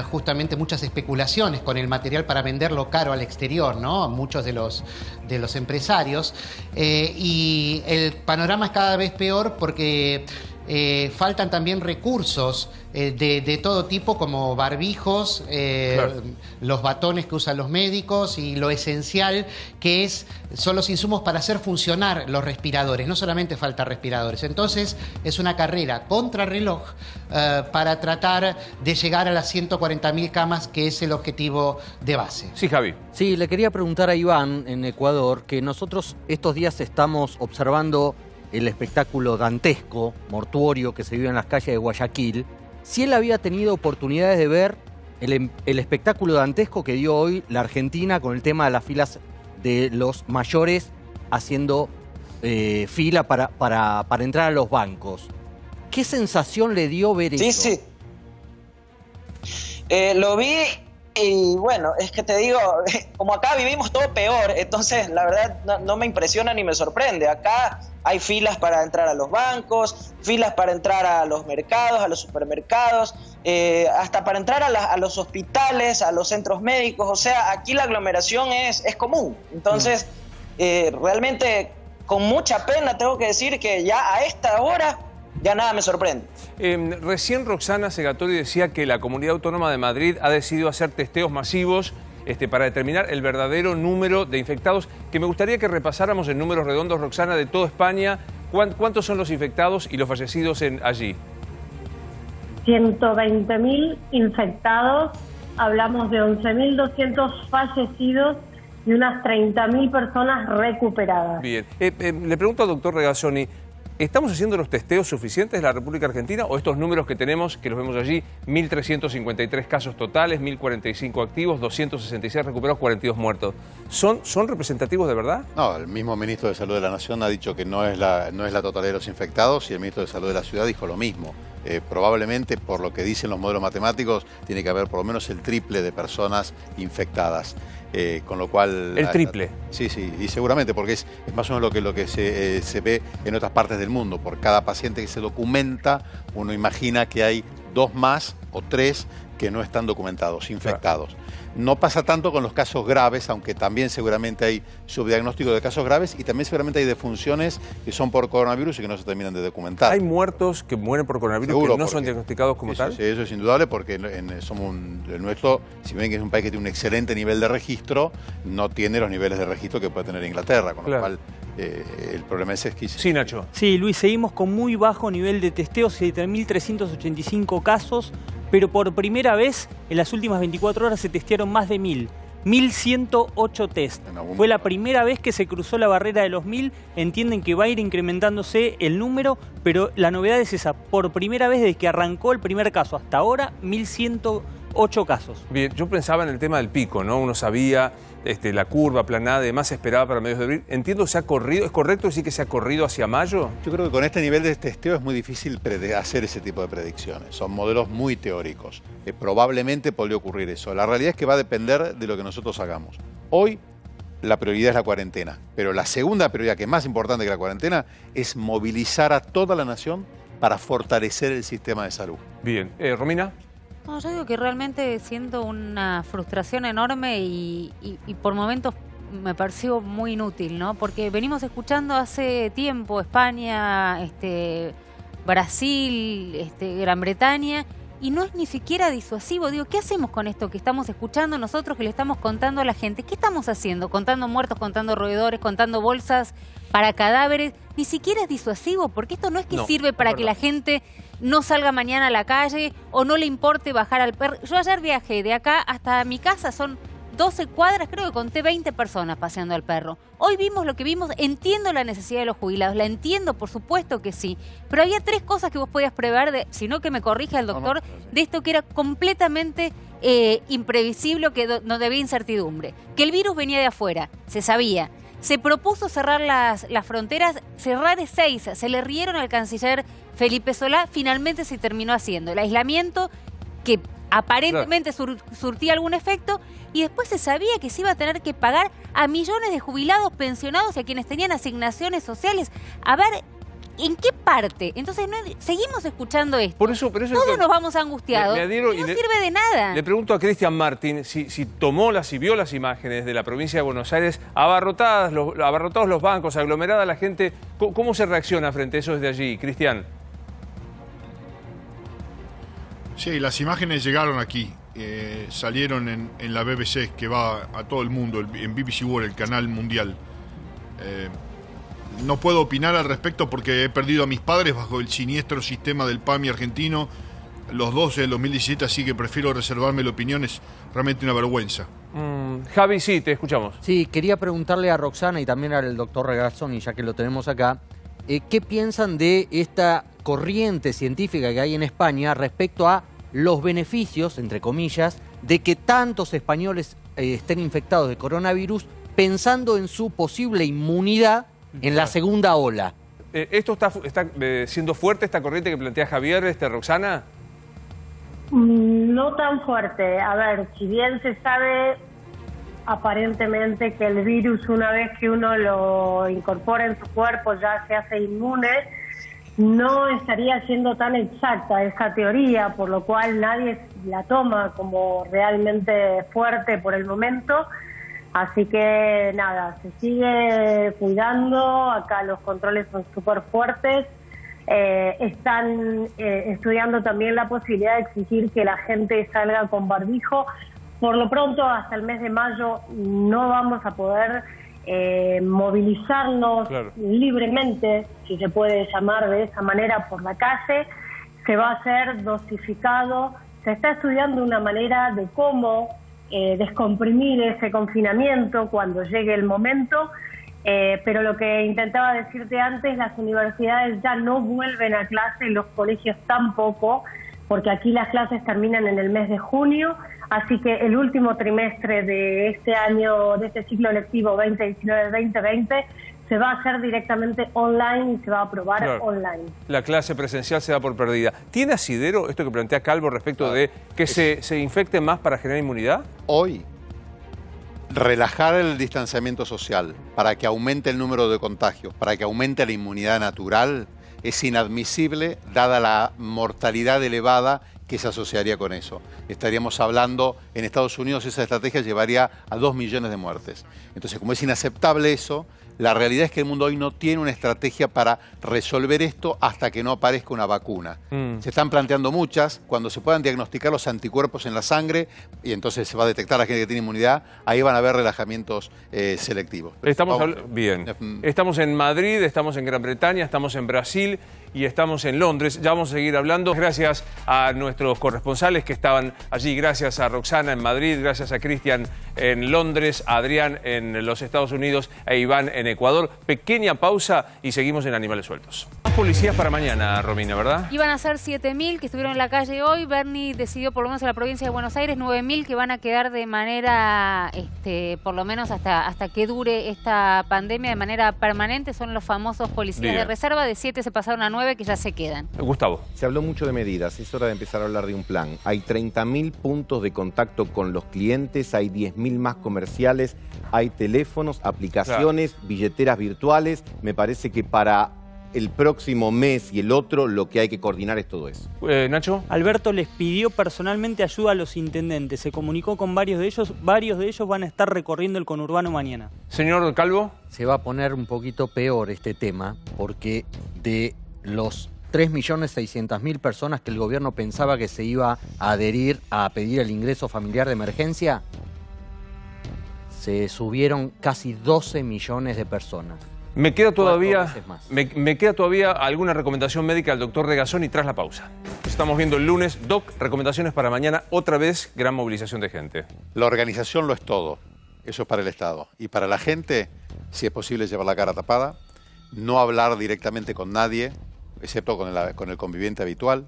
justamente muchas especulaciones con el material para venderlo caro al exterior, ¿no? Muchos de los empresarios. Y el panorama es cada vez peor porque faltan también recursos de todo tipo, como barbijos, los batones que usan los médicos y lo esencial que son los insumos para hacer funcionar los respiradores. No solamente falta respiradores. Entonces es una carrera contrarreloj para tratar de llegar a las 140.000 camas, que es el objetivo de base. Sí, Javi. Sí, le quería preguntar a Iván en Ecuador, que nosotros estos días estamos observando el espectáculo dantesco, mortuorio que se vive en las calles de Guayaquil, si él había tenido oportunidades de ver el espectáculo dantesco que dio hoy la Argentina con el tema de las filas de los mayores haciendo fila para entrar a los bancos. ¿Qué sensación le dio ver eso? Sí. Lo vi y bueno, es que te digo, como acá vivimos todo peor, entonces la verdad no me impresiona ni me sorprende. Acá hay filas para entrar a los bancos, filas para entrar a los mercados, a los supermercados, hasta para entrar a los hospitales, a los centros médicos. O sea, aquí la aglomeración es común. Entonces, realmente con mucha pena tengo que decir que ya a esta hora ya nada me sorprende. Recién Roxana Segatori decía que la Comunidad Autónoma de Madrid ha decidido hacer testeos masivos para determinar el verdadero número de infectados, que me gustaría que repasáramos en números redondos, Roxana, de toda España. ¿Cuántos son los infectados y los fallecidos allí? 120.000 infectados, hablamos de 11.200 fallecidos y unas 30.000 personas recuperadas. Bien. Le pregunto al doctor Regazzoni, ¿estamos haciendo los testeos suficientes en la República Argentina o estos números que tenemos, que los vemos allí, 1.353 casos totales, 1.045 activos, 266 recuperados, 42 muertos? ¿Son representativos de verdad? No, el mismo ministro de Salud de la Nación ha dicho que no es la totalidad de los infectados y el ministro de Salud de la Ciudad dijo lo mismo. Probablemente, por lo que dicen los modelos matemáticos, tiene que haber por lo menos el triple de personas infectadas. Con lo cual... ¿El triple? Sí, y seguramente, porque es más o menos lo que se ve en otras partes del mundo. Por cada paciente que se documenta, uno imagina que hay 2 más o 3 que no están documentados, infectados. Claro. No pasa tanto con los casos graves, aunque también seguramente hay subdiagnóstico de casos graves y también seguramente hay defunciones que son por coronavirus y que no se terminan de documentar. ¿Hay muertos que mueren por coronavirus que no son diagnosticados como tal? Sí, eso es indudable porque el nuestro, si bien que es un país que tiene un excelente nivel de registro, no tiene los niveles de registro que puede tener Inglaterra, con lo cual el problema es que... Sí, Nacho. Sí, Luis, seguimos con muy bajo nivel de testeo, 7.385 casos, pero por primera vez en las últimas 24 horas se testearon más de 1.108 test. Fue la primera vez que se cruzó la barrera de los 1.000. Entienden que va a ir incrementándose el número, pero la novedad es esa. Por primera vez desde que arrancó el primer caso hasta ahora, 1.108 casos. Bien, yo pensaba en el tema del pico, ¿no? Uno sabía la curva aplanada, además se esperaba para medios de abril. Entiendo, ¿se ha corrido? ¿Es correcto decir que se ha corrido hacia mayo? Yo creo que con este nivel de testeo es muy difícil hacer ese tipo de predicciones. Son modelos muy teóricos. Probablemente podría ocurrir eso. La realidad es que va a depender de lo que nosotros hagamos. Hoy la prioridad es la cuarentena, pero la segunda prioridad, que es más importante que la cuarentena, es movilizar a toda la nación para fortalecer el sistema de salud. Bien. Romina. No, yo digo que realmente siento una frustración enorme y por momentos me pareció muy inútil, ¿no? Porque venimos escuchando hace tiempo España, Brasil, Gran Bretaña, y no es ni siquiera disuasivo. Digo, ¿qué hacemos con esto que estamos escuchando nosotros, que le estamos contando a la gente? ¿Qué estamos haciendo? ¿Contando muertos, contando roedores, contando bolsas para cadáveres? Ni siquiera es disuasivo, porque esto no es que sirve para que la gente no salga mañana a la calle o no le importe bajar al perro. Yo ayer viajé de acá hasta mi casa, son 12 cuadras, creo que conté 20 personas paseando al perro. Hoy vimos lo que vimos, entiendo la necesidad de los jubilados, la entiendo, por supuesto que sí, pero había 3 cosas que vos podías prever, sino que me corrija el doctor, de esto que era completamente imprevisible, que no debía incertidumbre. Que el virus venía de afuera, se sabía. Se propuso cerrar las fronteras, cerrar 6, se le rieron al canciller Felipe Solá, finalmente se terminó haciendo. El aislamiento, que aparentemente surtía algún efecto, y después se sabía que se iba a tener que pagar a millones de jubilados, pensionados y a quienes tenían asignaciones sociales. A ver, ¿en qué parte? Entonces seguimos escuchando esto. Por eso todos nos vamos angustiados y no sirve de nada. Le pregunto a Cristian Martín si vio las imágenes de la provincia de Buenos Aires, abarrotados los bancos, aglomerada la gente. ¿Cómo se reacciona frente a eso desde allí, Cristian? Sí, las imágenes llegaron aquí. Salieron en la BBC, que va a todo el mundo, en BBC World, el canal mundial. No puedo opinar al respecto porque he perdido a mis padres bajo el siniestro sistema del PAMI argentino, los dos en el 2017, así que prefiero reservarme la opinión, es realmente una vergüenza. Javi, sí, te escuchamos. Sí, quería preguntarle a Roxana y también al doctor Regazzoni, ya que lo tenemos acá, ¿qué piensan de esta corriente científica que hay en España respecto a los beneficios, entre comillas, de que tantos españoles estén infectados de coronavirus pensando en su posible inmunidad en la segunda ola? ¿Esto está siendo fuerte, esta corriente que plantea Javier, Roxana? No tan fuerte. A ver, si bien se sabe aparentemente que el virus, una vez que uno lo incorpora en su cuerpo, ya se hace inmune, no estaría siendo tan exacta esa teoría, por lo cual nadie la toma como realmente fuerte por el momento. Así que nada, se sigue cuidando, acá los controles son súper fuertes. Están estudiando también la posibilidad de exigir que la gente salga con barbijo. Por lo pronto, hasta el mes de mayo no vamos a poder movilizarnos libremente, si se puede llamar de esa manera, por la calle. Se va a hacer dosificado. Se está estudiando una manera de cómo descomprimir ese confinamiento cuando llegue el momento. Pero lo que intentaba decirte antes, las universidades ya no vuelven a clase, los colegios tampoco, porque aquí las clases terminan en el mes de junio, así que el último trimestre de este año, de este ciclo lectivo 2019-2020, se va a hacer directamente online y se va a aprobar online. La clase presencial se da por perdida. ¿Tiene asidero esto que plantea Calvo respecto de que se infecten más para generar inmunidad? Hoy, relajar el distanciamiento social para que aumente el número de contagios, para que aumente la inmunidad natural, es inadmisible dada la mortalidad elevada que se asociaría con eso. Estaríamos hablando, en Estados Unidos esa estrategia llevaría a 2 millones de muertes. Entonces, como es inaceptable eso, la realidad es que el mundo hoy no tiene una estrategia para resolver esto hasta que no aparezca una vacuna. Se están planteando muchas. Cuando se puedan diagnosticar los anticuerpos en la sangre y entonces se va a detectar a la gente que tiene inmunidad, ahí van a haber relajamientos selectivos. Estamos en Madrid, estamos en Gran Bretaña, estamos en Brasil y estamos en Londres. Ya vamos a seguir hablando. Gracias a nuestros corresponsales que estaban allí. Gracias a Roxana en Madrid, gracias a Cristian en Londres, a Adrián en los Estados Unidos e Iván en Ecuador. Pequeña pausa y seguimos en Animales Sueltos. Más policías para mañana, Romina, ¿verdad? Iban a ser 7.000 que estuvieron en la calle hoy. Bernie decidió, por lo menos en la provincia de Buenos Aires, 9.000 que van a quedar de manera, por lo menos hasta que dure esta pandemia de manera permanente. Son los famosos policías de reserva. De 7 se pasaron a 9 que ya se quedan. Gustavo. Se habló mucho de medidas. Es hora de empezar a hablar de un plan. Hay 30.000 puntos de contacto con los clientes, hay 10.000 más comerciales, hay teléfonos, aplicaciones, billeteras virtuales. Me parece que para el próximo mes y el otro lo que hay que coordinar es todo eso. Nacho. Alberto les pidió personalmente ayuda a los intendentes, se comunicó con varios de ellos van a estar recorriendo el conurbano mañana. Señor Calvo. Se va a poner un poquito peor este tema, porque de los 3.600.000 personas que el gobierno pensaba que se iba a adherir a pedir el ingreso familiar de emergencia, se subieron casi 12 millones de personas. Me queda todavía alguna recomendación médica del doctor Regazzoni tras la pausa. Estamos viendo el lunes. Doc, recomendaciones para mañana. Otra vez, gran movilización de gente. La organización lo es todo. Eso es para el Estado. Y para la gente, si es posible, llevar la cara tapada, no hablar directamente con nadie, excepto con el conviviente habitual,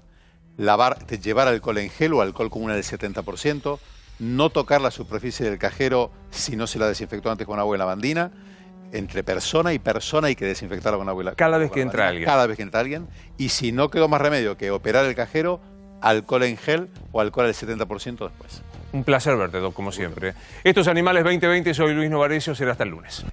llevar alcohol en gel o alcohol común del 70%, no tocar la superficie del cajero si no se la desinfectó antes con agua y lavandina. Entre persona y persona hay que desinfectarla con agua y lavandina. Cada vez que entra alguien. Cada vez que entra alguien. Y si no quedó más remedio que operar el cajero, alcohol en gel o alcohol al 70% después. Un placer verte, Doc, como siempre. Esto es Animales 2020, soy Luis Novarecio, será hasta el lunes.